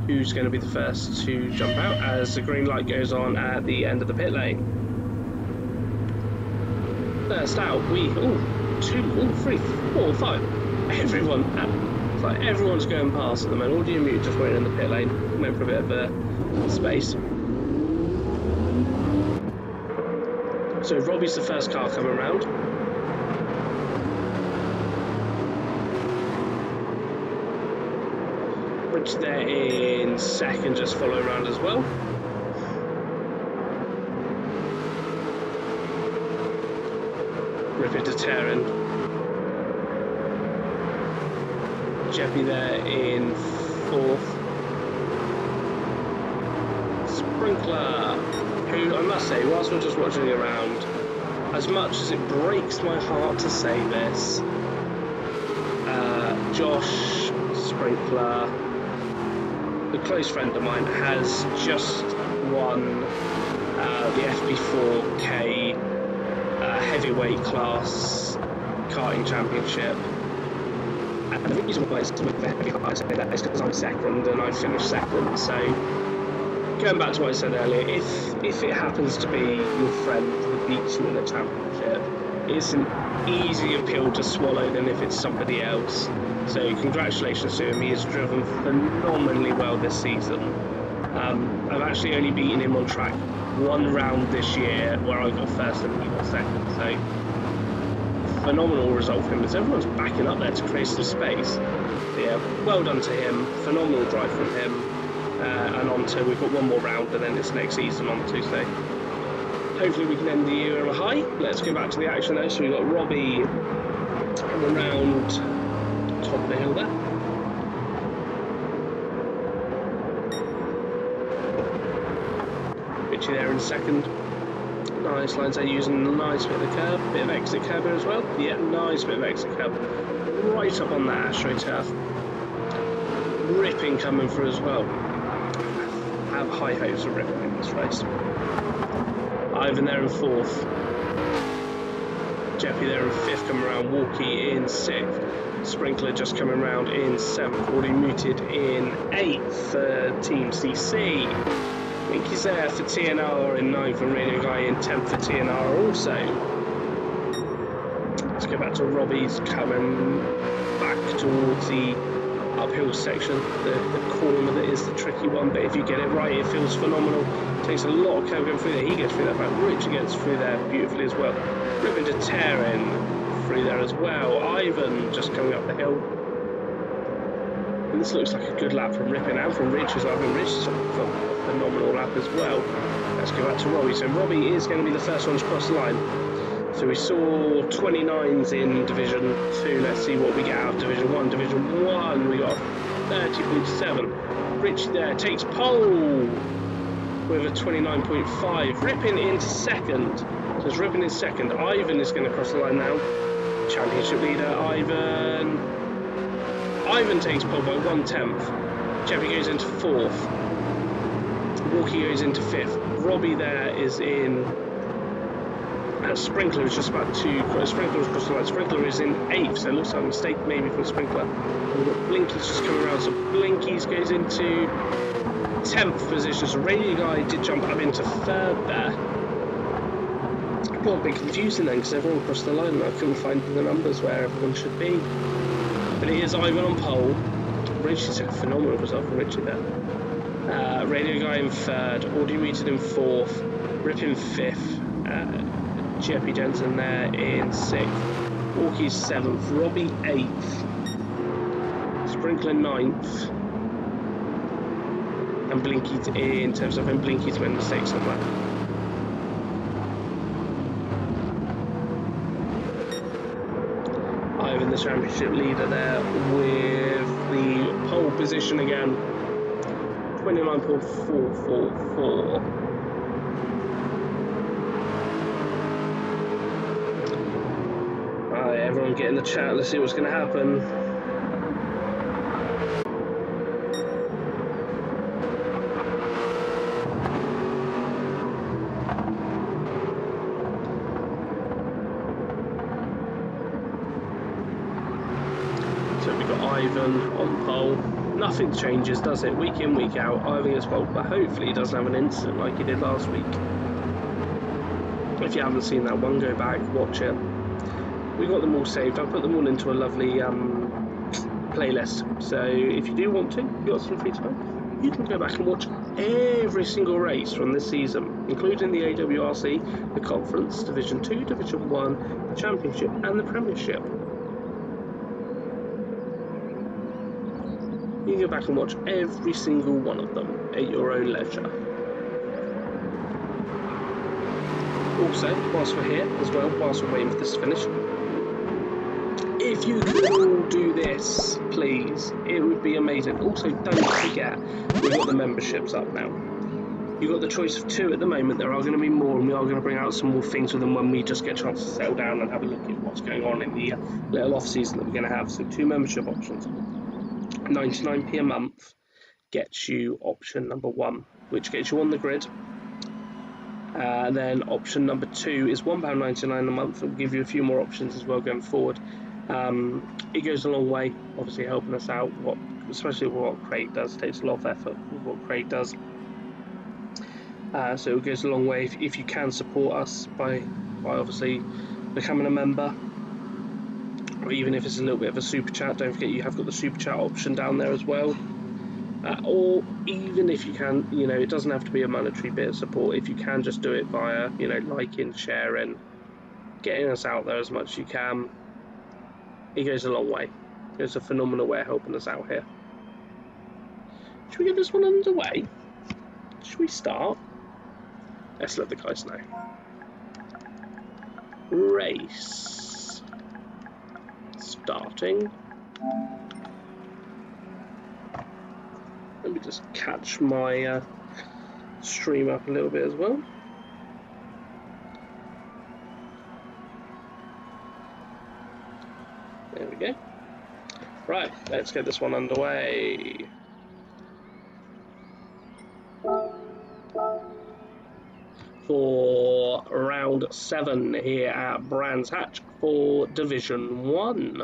S1: who's going to be the first to jump out as the green light goes on at the end of the pit lane? First out, 2, 3, 4, 5. Everyone's going past at the moment. Audio mute just went in the pit lane. Went for a bit of space. So Robbie's the first car coming around. Rich there in second, just follow around as well. Rip it to Terran. Jeppy there in fourth. Sprinkler, who I must say, whilst we're just watching around, as much as it breaks my heart to say this, Josh Sprinkler, a close friend of mine, has just won the FP4K heavyweight class karting championship. And the reason why it's very hard to say that is because I'm second and I finished second. So going back to what I said earlier, if it happens to be your friend who beats you in the championship, it's an easier pill to swallow than if it's somebody else. So congratulations to him. He has driven phenomenally well this season. I've actually only beaten him on track one round this year where I got first and he got second. So phenomenal result for him as everyone's backing up there to create some space. So yeah, well done to him, phenomenal drive from him, and on to, we've got one more round and then it's next season on to, so hopefully we can end the year on a high. Let's go back to the action though. So we've got Robbie around top of the hill there. Richie there in second. Nice lines there, using a nice bit of the curb, bit of exit curb here as well. Yeah, nice bit of exit curb. Right up on that AstroTurf. Ripping coming through as well. I have high hopes of Ripping in this race. Ivan there in fourth. Jeffy there in fifth, coming around. Walkie in sixth. Sprinkler just coming around in seventh. Already muted in eighth. Team CC. Winky's there for TNR in ninth, and Radio Guy in 10th for TNR also. Let's go back to Robbie's coming back towards the uphill section, the corner that is the tricky one, but if you get it right it feels phenomenal. Takes a lot of curve going through there, he gets through that back, Richard gets through there beautifully as well. Ripping to Terran through there as well. Ivan just coming up the hill. And this looks like a good lap from Rippin and from Rich as well. I mean, Rich is a phenomenal lap as well. Let's go back to Robbie. So Robbie is going to be the first one to cross the line. So we saw 29s in Division 2. Let's see what we get out of Division 1. Division 1, we got 30.7. Rich there takes pole with a 29.5. Rippin into second. So it's Rippin in second. Ivan is going to cross the line now. Championship leader, Ivan takes pole by 1/10. Jeffy goes into fourth. Walkie goes into fifth. Robbie there is in. Sprinkler is just about to. Sprinkler was crossed the line. Sprinkler is in eighth, so it looks like a mistake maybe from Sprinkler. And we've got Blinkies just coming around, so Blinkies goes into 10th position. So Radio Guy did jump up into third there. Got a bit confusing then because everyone crossed the line and I couldn't find the numbers where everyone should be. But it is Ivan on pole. Richie's a phenomenal result from Richie there. Radio Guy in third, Audio Muted in fourth, Rip in fifth, Jeppy Jensen there in sixth, Walkie's seventh, Robbie eighth, Sprinkler ninth, and Blinky's in terms of, and Blinky's went mistake somewhere. Ivan the championship leader there with the pole position again. 29.444. Alright, everyone get in the chat, let's see what's going to happen. So we've got Ivan on pole. Nothing changes, does it? Week in, week out, Ivan gets pole, but hopefully he doesn't have an incident like he did last week. If you haven't seen that one, go back, watch it. We got them all saved. I put them all into a lovely playlist. So if you do want to, you've got some free time, you can go back and watch every single race from this season, including the AWRC, the Conference, Division 2, Division 1, the Championship and the Premiership. You can go back and watch every single one of them at your own leisure. Also, whilst we're here as well, whilst we're waiting for this to finish, if you could all do this, please, it would be amazing. Also, don't forget, we've got the memberships up now. You've got the choice of 2 at the moment. There are going to be more, and we are going to bring out some more things with them when we just get a chance to settle down and have a look at what's going on in the little off-season that we're going to have. So 2 membership options. 99p a month gets you option number 1, which gets you on the grid. Then option number 2 is £1.99 a month. It will give you a few more options as well going forward. It goes a long way, obviously helping us out, especially what Craig does. It takes a lot of effort with what Craig does. So it goes a long way if you can support us by obviously becoming a member. Or even if it's a little bit of a super chat, don't forget you have got the super chat option down there as well. Or even if you can, it doesn't have to be a monetary bit of support. If you can just do it via, liking, sharing, getting us out there as much as you can. He goes a long way. He goes a phenomenal way of helping us out here. Should we get this one underway? Should we start? Let's let the guys know. Race. Starting. Let me just catch my stream up a little bit as well. There we go. Right, let's get this one underway. For round 7 here at Brands Hatch for Division 1.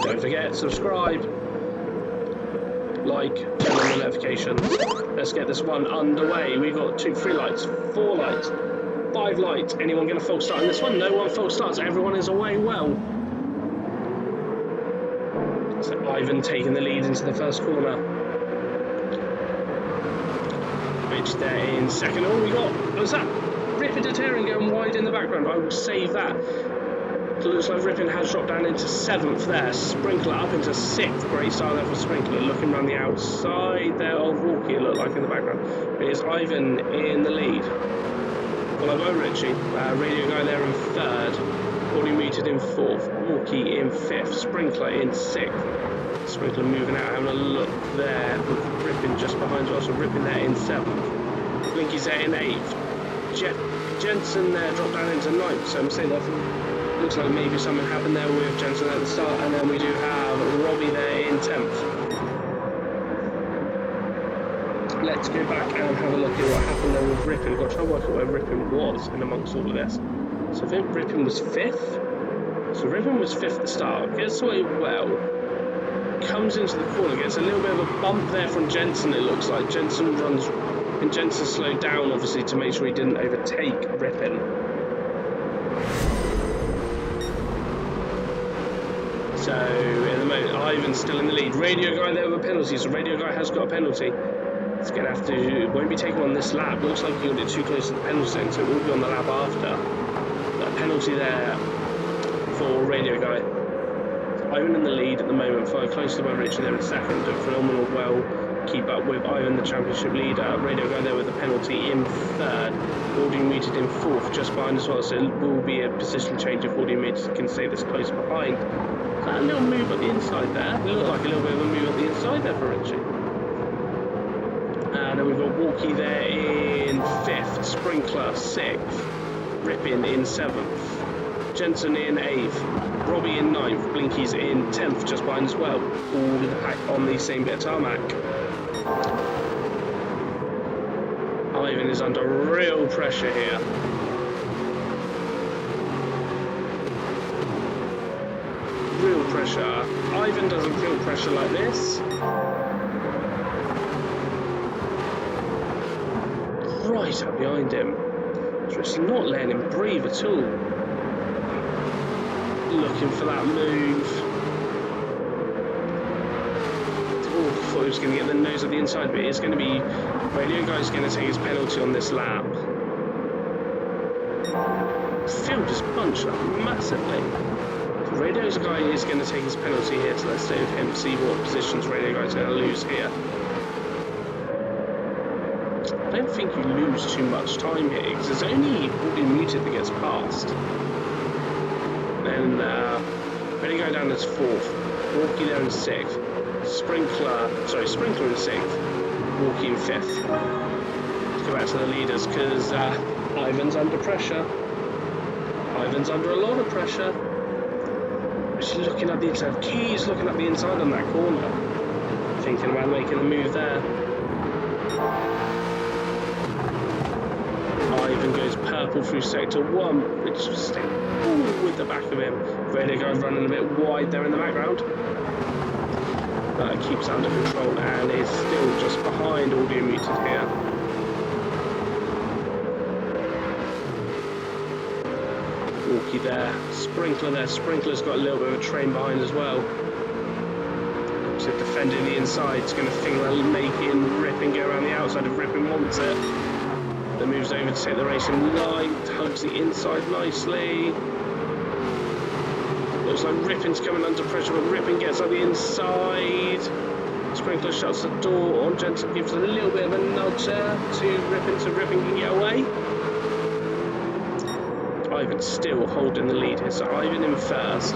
S1: Don't forget, subscribe, like, turn on the notifications. Let's get this one underway. We've got 2, 3 lights, 4 lights, 5 lights. Anyone going to false start on this one? No one false starts. Everyone is away well. So Ivan taking the lead into the first corner. Rich there in second. Oh, we got, what was that? Ripid Deterring going wide in the background. I will save that. It looks like Rippin has dropped down into 7th there. Sprinkler up into 6th. Great start there for Sprinkler. Looking around the outside there of Walkie, it looked like in the background. It is Ivan in the lead. Followed by Richie. Radio Guy there in 3rd. Already muted in 4th. Walkie in 5th. Sprinkler in 6th. Sprinkler moving out, having a look there. Rippin just behind us. So Rippin there in 7th. Blinky's there in 8th. Jensen there dropped down into 9th. So I'm saying that. Looks like maybe something happened there with Jensen at the start, and then we do have Robbie there in 10th. Let's go back and have a look at what happened there with Rippin. Got to try and work out where Rippin was in amongst all of this. So I think Rippin was 5th. So Rippin was 5th at the start. Gets away well. Comes into the corner. Gets a little bit of a bump there from Jensen, it looks like. Jensen runs, and Jensen slowed down obviously to make sure he didn't overtake Rippin. So, in the moment, Ivan's still in the lead. Radio Guy there with a penalty, so Radio Guy has got a penalty. It's going to have to, won't be taken on this lap. Looks like he got it too close to the penalty zone, so it will be on the lap after. But a penalty there for Radio Guy. Ivan in the lead at the moment, followed closely by Richard there in 2nd. Doing phenomenal well. Keep up with Ivan, the championship leader. Radio Guy there with a penalty in 3rd. Audio muted in 4th, just behind as well, so it will be a position change if audio muted can stay this close behind. A little move at the inside there. It looked like a little bit of a move at the inside there for Richie. And then we've got Walkie there in 5th, Sprinkler 6th, Rippin in 7th, Jensen in 8th, Robbie in 9th, Blinky's in 10th, just behind as well, all on the same bit of tarmac. Ivan is under real pressure here. Real pressure. Ivan doesn't feel pressure like this. Right up behind him. Just not letting him breathe at all. Looking for that move. Oh, I thought he was going to get the nose at the inside, but it's going to be Radio Guy's going to take his penalty on this lap. Field just bunched up massively. Radio Guy is going to take his penalty here, so let's stay with him, see what positions Radio Guy's going to lose here. I don't think you lose too much time here, because it's only Audio Muted that gets past. Then Radio Guy down as 4th, Walkie there in 6th, Sprinkler in 6th, Walkie in 5th. Let's go back to the leaders, because Ivan's under pressure. Ivan's under a lot of pressure. She's looking at the inside. Key's looking at the inside on that corner. Thinking about making the move there. Ivan goes purple through sector 1, which is still with the back of him. Radio Guy running a bit wide there in the background. But keeps under control and is still just behind Audio Muted here. Walkie there, Sprinkler there. Sprinkler's got a little bit of a train behind as well. So defending the inside, is going to think they'll make it and Rippin go around the outside if Rippin wants it. Then moves over to take the race in line, hugs the inside nicely. Looks like Rippin's coming under pressure, but Rippin gets on the inside. Sprinkler shuts the door on. Jensen gives a little bit of a nudge there to Rippin so Rippin can get away. Ivan still holding the lead here, so Ivan in first.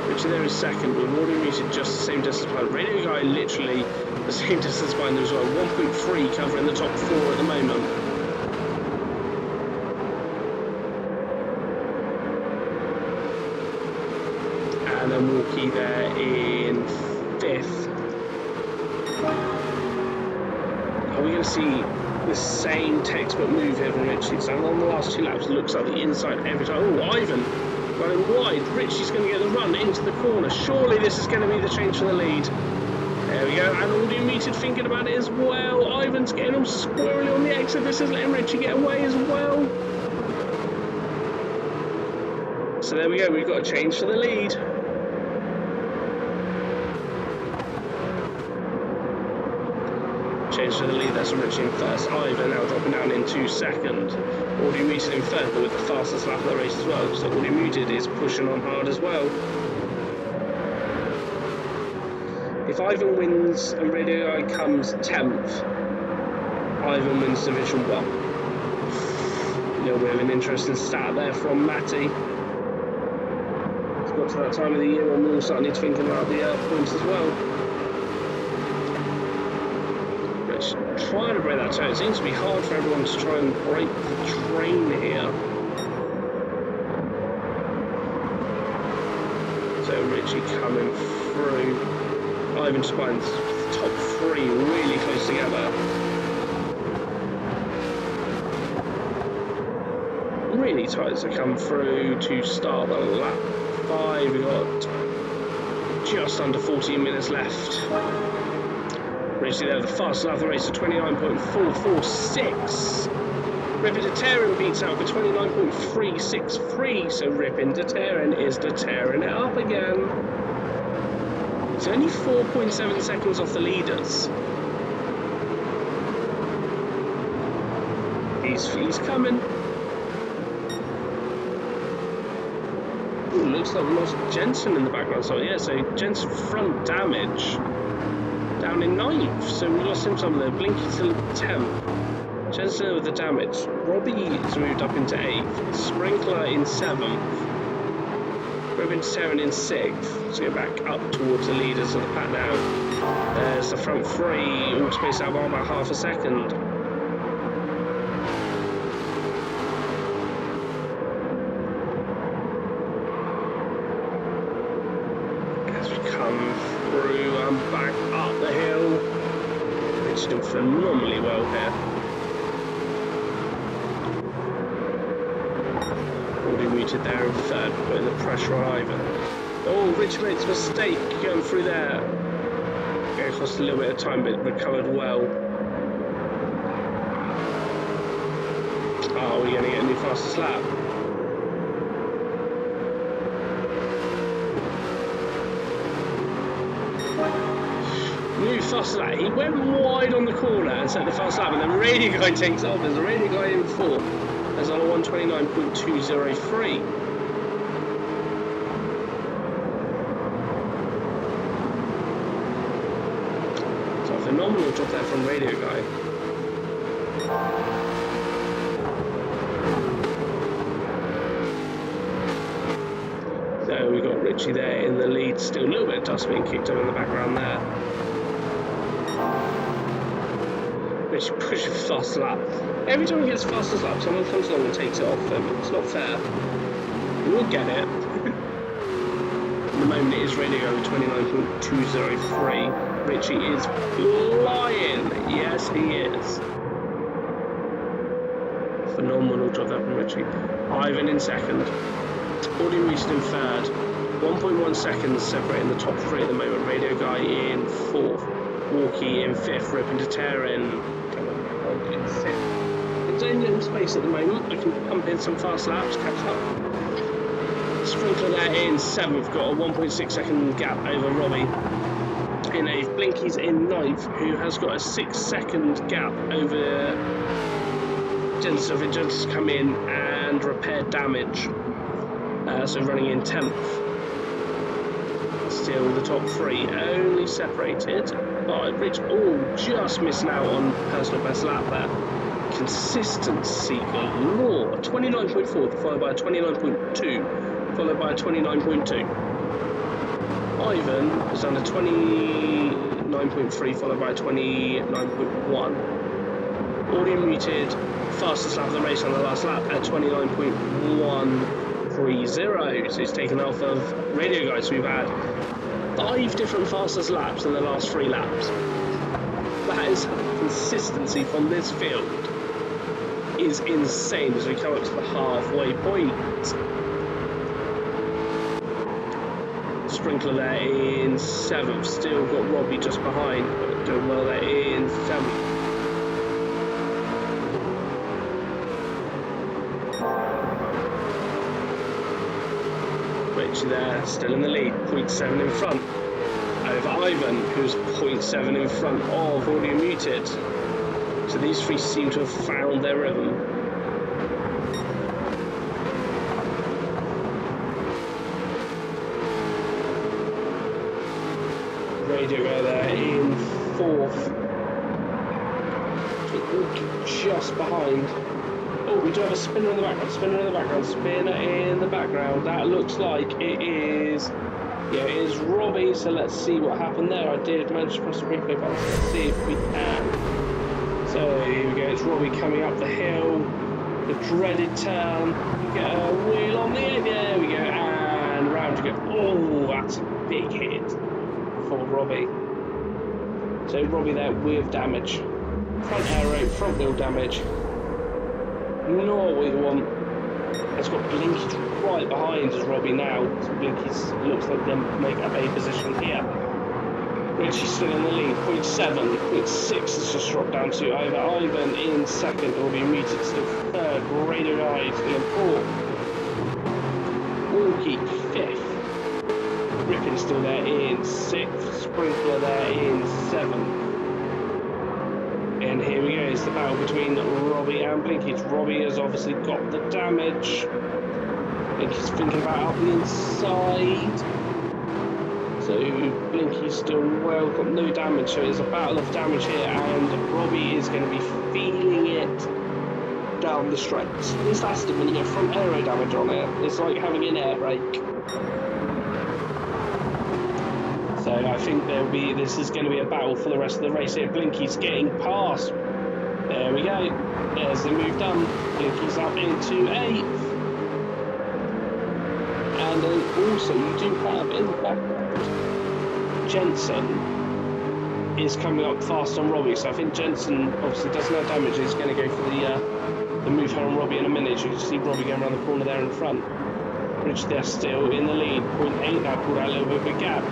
S1: Richie there is second, with Warden Music just the same distance behind. Radio Guy literally the same distance behind them as well. 1.3 covering the top 4 at the moment. And then Walkie there in 5th. Are we going to see the same textbook move here from Richie? So on the last 2 laps, looks like the inside every time. Oh, Ivan running wide. Richie's going to get the run into the corner. Surely this is going to be the change for the lead. There we go. And Audio Muted thinking about it as well. Ivan's getting all squirrely on the exit. This is letting Richie get away as well. So there we go. We've got a change for the lead. Change to the lead, that's Richie in first. Ivan now dropping down into second. Audio Muted in third, but with the fastest lap of the race as well. So Audio Muted is pushing on hard as well. If Ivan wins and Radio Guy comes 10th, Ivan wins Division 1. A little bit of an interesting stat there from Matty. It's got to that time of the year when we're all starting to think about the points as well. Trying to break that turn. It seems to be hard for everyone to try and break the train here. So Richie coming through. Ivan just behind the top 3 really close together. Really tight to come through to start the lap 5. We've got just under 14 minutes left. Richie there, the fastest lap of the race at 29.446. Rippin Deterren beats out for 29.363, so Rippin Deterren is deterring it up again. It's only 4.7 seconds off the leaders. He's coming. Ooh, looks like we lost Jensen in the background, so yeah, so Jensen front damage. Down in 9th, so we lost him some there. Blinky to 10th. Jensen with the damage. Robbie has moved up into 8th. Sprinkler in 7th. Rippin Deterren in 6th. So you're back up towards the leaders of the pack now. There's the front 3, all spaced out by about half a second. As we come through and back up the hill. It's doing phenomenally well here. Already muted there in third, putting the pressure on Ivan. Oh, Rich makes a mistake going through there. It cost a little bit of time, but recovered well. Oh, we're going to get a new fastest lap. New fast lap. He went wide on the corner and set the fast lap, and then Radio Guy takes off. There's a Radio Guy in 4th. There's on a 129.203. So a phenomenal job there from Radio Guy. So we got Richie there in the lead. Still a little bit of dust being kicked up in the background there. Richie pushing fast lap. Every time he gets fastest lap, someone comes along and takes it off him. It's not fair. We'll get it. At the moment it is Radio 29.203. Richie is flying. Yes, he is. Phenomenal job there from Richie. Ivan in second. Audio Muted in third. 1.1 seconds separating the top 3 at the moment. Radio Guy in 4th. Walkie in 5th. Rippin Deterren in 6th. It's only little space at the moment. I can pump in some fast laps, catch up. Sprinkler there in 7th, got a 1.6 second gap over Robbie. In 8th, Blinky's in 9th, who has got a 6 second gap over Jensen. Jensen's come in and repaired damage, so running in 10th. Still the top 3, only separated by Rich. Oh, just missing out on personal best lap there. Consistency galore. 29.4 followed by 29.2, followed by 29.2. Ivan has done a 29.3 followed by 29.1. Audio muted, fastest lap of the race on the last lap at 29.130. So he's taken off of radio guys. We've had 5 different fastest laps in the last 3 laps. That is consistency from this field is insane as we come up to the halfway point. Sprinkler there in 7th, still got Robbie just behind, but doing well there in 7th. Richie there, still in the lead, 0.7 in front, over Ivan, who's 0.7 in front of Audio Muted. So these 3 seem to have found their rhythm. Radio go there in 4th. Just behind. Oh, we do have a spinner in the background, spinner in the background, spinner in the background. That looks like it is, yeah, it is Robbie, so let's see what happened there. I did manage to press the replay button, so let's see if we can. So here we go, it's Robbie coming up the hill, the dreaded turn. We get a wheel on the end, there we go, and round you go. Oh, that's a big hit for Robbie. So Robbie there with damage. Front aero, front wheel damage. Not what we want. It's got Blinky right behind as Robbie now. So Blinky's looks like they make up a position here. Richie's still in the lead, 0.7, 0.6 has just dropped down to over Ivan in 2nd, Audio Muted still 3rd, Radio Guide still in 4th, Walkie 5th, Rippin still there in 6th, Sprinkler there in 7th. And here we go, it's the battle between Robbie and Blinky. Robbie has obviously got the damage. Blinky's thinking about up the inside. So Blinky's still well, got no damage, so it's a battle of damage here, and Robbie is going to be feeling it down the stretch. This last when you get front aero damage on it, it's like having an air brake. So I think this is going to be a battle for the rest of the race here. Blinky's getting past. There we go. There's the move done. Blinky's up into 8th. And then also you do have in the background Jensen is coming up fast on Robbie, so I think Jensen obviously doesn't have damage. He's going to go for the move here on Robbie in a minute. You can see Robbie going around the corner there in front. Rich there still in the lead, 0.8 now, pulled out a little bit of a gap.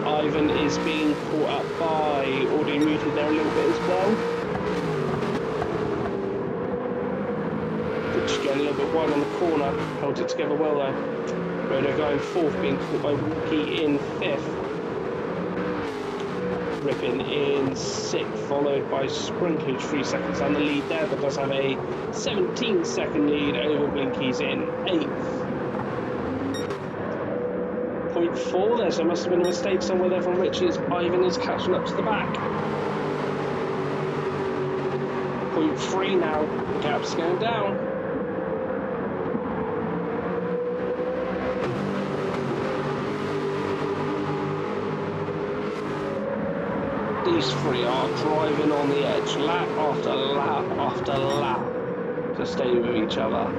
S1: Ivan is being caught up by Audio Muted there a little bit as well. Rich getting a little bit wide on the corner, held it together well though. Rodo going 4th, being caught by Walkie in 5th. Rippin in 6th, followed by Sprinkler, 3 seconds on the lead there, but does have a 17-second lead over Blinky's in 8th. 0.4 there, so it must have been a mistake somewhere there from Richie's. Ivan is catching up to the back. 0.3 now, the gap's going down. These 3 are driving on the edge, lap after lap after lap, to stay with each other.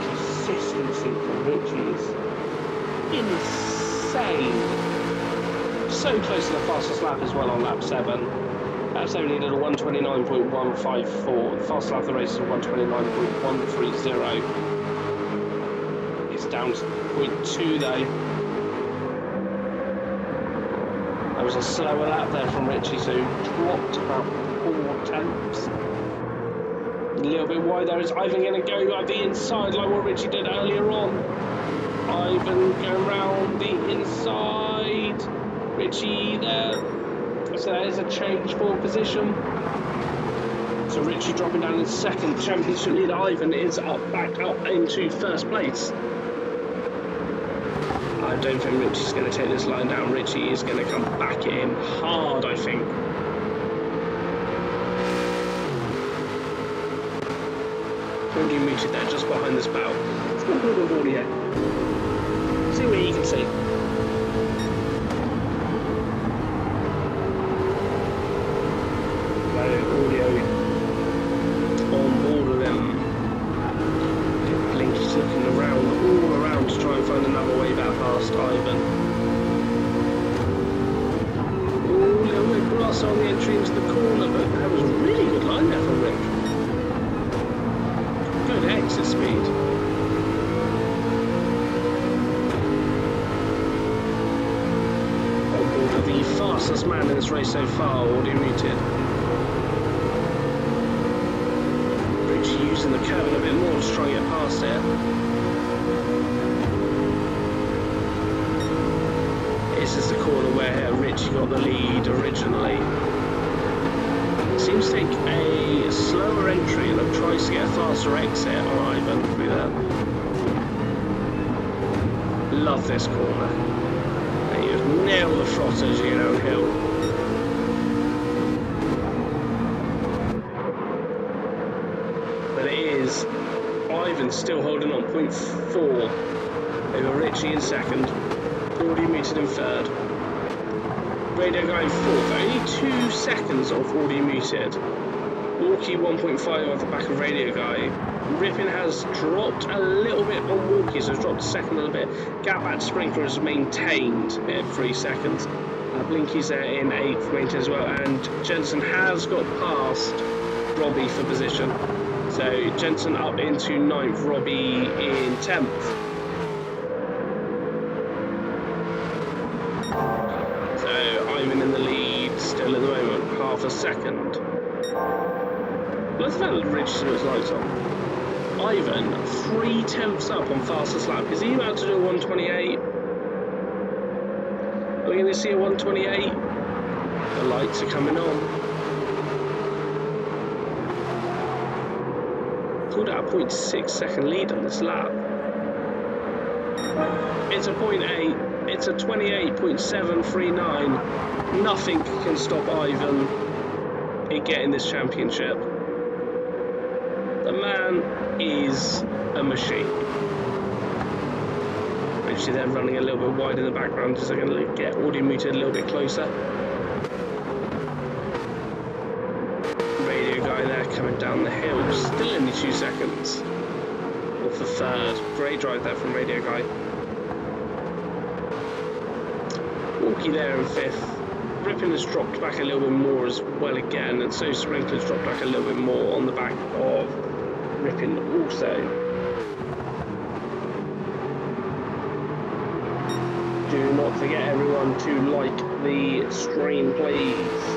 S1: Consistency from Richie's insane. So close to the fastest lap as well on lap 7. Lap 7 needed a 129.154. The fastest lap of the race is 129.130. It's down to 0.2 though. There was a slower lap there from Richie, so dropped about 4 tenths. A little bit wide there. Is Ivan going to go like the inside like what Richie did earlier on? Ivan going round the inside. Richie there. So there's a change for position. So Richie dropping down in second. Championship leader Ivan is back up into first place. I don't think Richie's going to take this line down. Richie is going to come back at him hard, I think. Audio muted there just behind this bow. Let's go forward with audio. See what you can see. Audio on board with them. Blinky's looking around, all around to try and find another way back past Ivan. Oh, a little bit of grass on the entry into the corner, but that was a really good line there from Rick. Good exit speed. On board with the fastest man in this race so far, audio muted. Using the curve a bit more to try and get past it. This is the corner where Richie got the lead originally. Seems to take a slower entry and tries to get a faster exit on Ivan through that. Love this corner. And you just nail the throttle as you go downhill. Ivan still holding on 0.4 over Richie in second, already muted in third, Radio Guy in fourth, only 2 seconds off already muted, Walkie 1.5 off the back of Radio Guy. Rippin has dropped a little bit on Walkie, so it's dropped a second a little bit. Gap back to Sprinkler has maintained at 3 seconds. Blinky's there in 8th, maintained as well, and Jensen has got past Robbie for position. So Jensen up into 9th, Robbie in 10th. So Ivan in the lead still at the moment, half a second. Let's have a look at Richard's lights on. Ivan 3/10 up on fastest lap. Is he about to do a 128? Are we going to see a 128? The lights are coming on. Pulled out a 0.6 second lead on this lap. It's a 0.8. It's a 28.739. Nothing can stop Ivan in getting this championship. The man is a machine. Actually, they're running a little bit wide in the background, so they're going to get audio muted a little bit closer. Coming down the hill, still only 2 seconds off the third. Great drive there from Radio Guy. Walkie there in 5th. Rippin has dropped back a little bit more as well again, and so Sprinkler's dropped back a little bit more on the back of Rippin also. Do not forget everyone to like the stream, please.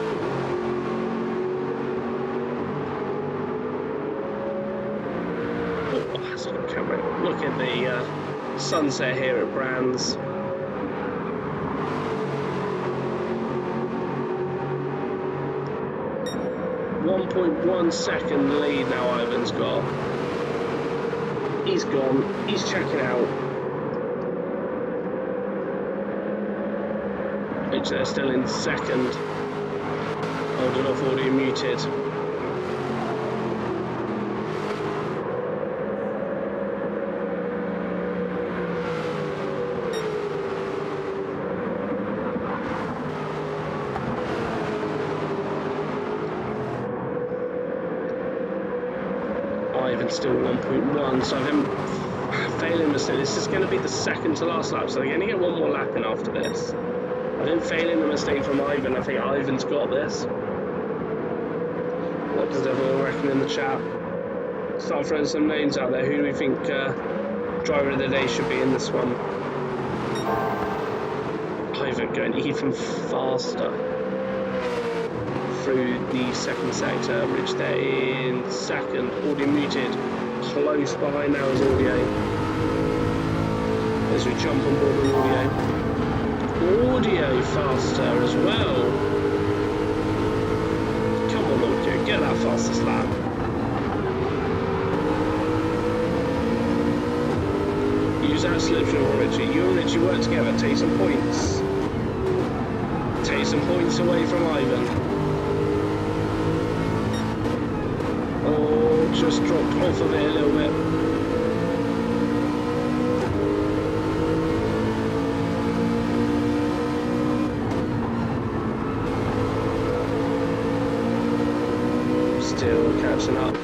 S1: Look at the sunset here at Brands. .1 second lead now Ivan's got. He's gone. He's checking out. Which they're still in second. Holding off audio muted. Still 1.1, so I'm failing mistake. This is going to be the second to last lap, so they're going to get one more lap in after this. I think failing the mistake from Ivan, I think Ivan's got this. What does everyone reckon in the chat? Start throwing some names out there. Who do we think driver of the day should be in this one? Ivan going even faster. through the second sector. Rich there in second. Audio muted. Close behind now is Audio. As we jump on board with Audio. Audio faster as well. Come on, Audio, get that fastest lap. Use that slipstream on Richie. You and Richie work together. Take some points. Take some points away from Ivan. Oh, just dropped off of it a little bit. Still catching up.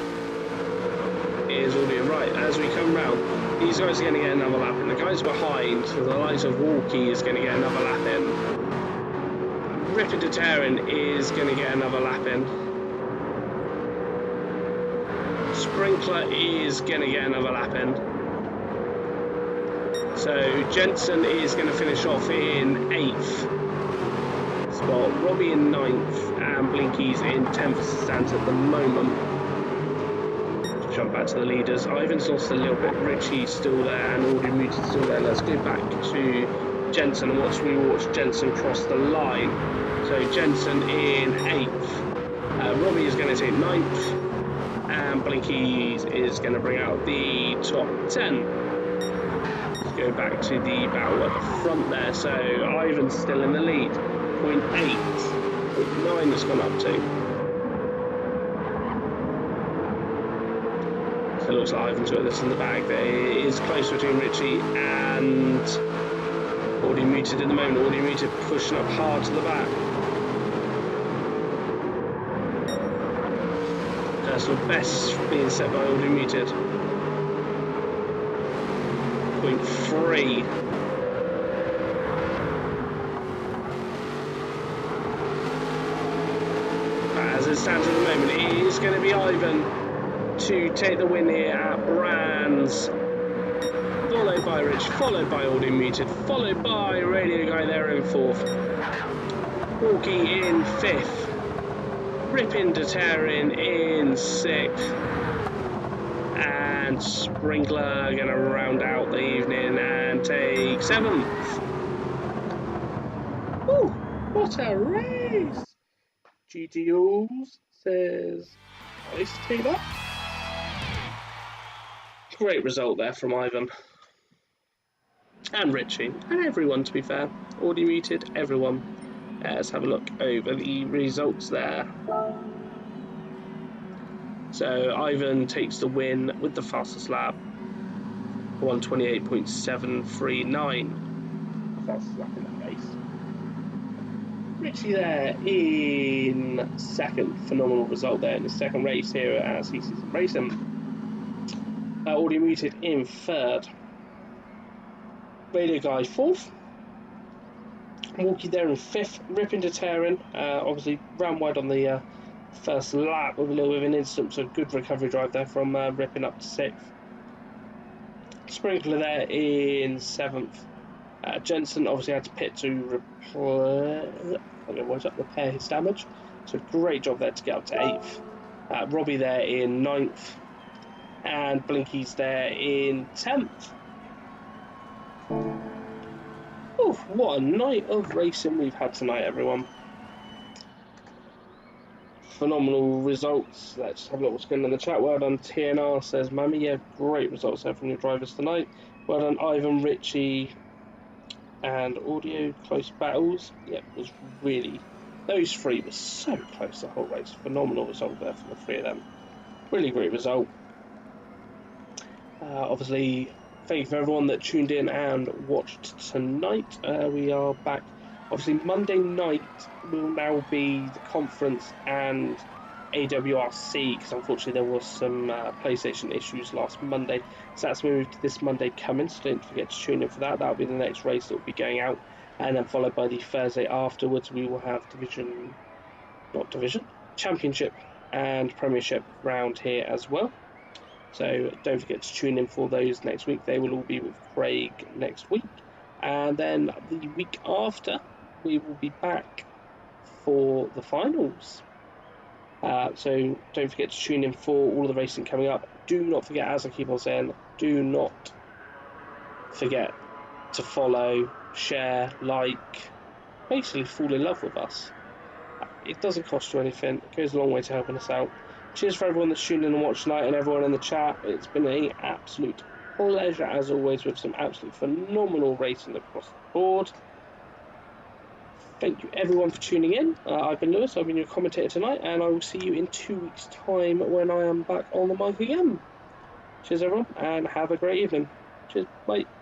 S1: Here's Audio. Right, as we come round, these guys are going to get another lap in. The guys behind, so the likes of Walkie, is going to get another lap in. Ripid Deterrent is going to get another lap in. Sprinkler is going to get another lap in. So Jensen is going to finish off in 8th spot. Robbie in 9th and Blinky's in 10th stands at the moment. Jump back to the leaders. Ivan's lost a little bit. Richie's still there and Audio Muted still there. Let's go back to Jensen and watch Jensen cross the line. So Jensen in 8th. Robbie is going to take 9th and Blinky is going to bring out the top 10. Let's go back to the battle at the front there. So Ivan's still in the lead. 0.8. 0.9 has gone up to. It looks like Ivan's got this in the bag. There is close between Richie and Audio Muted at the moment. Audio Muted pushing up hard to the back. Personal best being set by Audio Muted. 0.3. As it stands at the moment, it is going to be Ivan to take the win here at Brands, followed by Rich, followed by Audio Muted, followed by Radio Guy there in 4th, Walkie in 5th, Rippin' Deterrin in 6th, and Sprinkler going to round out the evening and take 7th. Woo, what a race! GTOs says, nice to take that. Great result there from Ivan and Richie and everyone, to be fair. Audio Muted, everyone. Let's have a look over the results there. So Ivan takes the win with the fastest lap, 128.739. Fastest lap in that race. Richie there in 2nd, phenomenal result there in the 2nd race here at Simracing. Audio Muted in 3rd. Radio Guy 4th. Walkie there in 5th. Ripping to Terran. Obviously ran wide on the first lap with a little bit of an incident, so good recovery drive there from Ripping up to 6th. Sprinkler there in 7th. Jensen obviously had to pit to repair his damage. So great job there to get up to 8th. Robbie there in 9th. And Blinky's there in 10th. Oh, what a night of racing we've had tonight, everyone. Phenomenal results. Let's have a look what's going on in the chat. Well done, TNR, says Mammy. Yeah, great results there from your drivers tonight. Well done, Ivan, Richie, and Audio. Close battles. Yeah, it was really... Those three were so close the whole race. Phenomenal result there from the three of them. Really great result. Obviously, thank you for everyone that tuned in and watched tonight. We are back. Obviously, Monday night will now be the conference and AWRC, because unfortunately there was some PlayStation issues last Monday. So that's moved to this Monday coming, so don't forget to tune in for that. That'll be the next race that will be going out. And then followed by the Thursday afterwards, we will have Championship and Premiership round here as well. So don't forget to tune in for those next week. They will all be with Craig next week. And then the week after, we will be back for the finals. So don't forget to tune in for all of the racing coming up. Do not forget, as I keep on saying, do not forget to follow, share, like, basically fall in love with us. It doesn't cost you anything. It goes a long way to helping us out. Cheers for everyone that's tuned in and watched tonight, and everyone in the chat. It's been an absolute pleasure as always, with some absolutely phenomenal racing across the board. Thank you everyone for tuning in. I've been Lewis, I've been your commentator tonight, and I will see you in 2 weeks' time when I am back on the mic again. Cheers everyone, and have a great evening. Cheers, bye.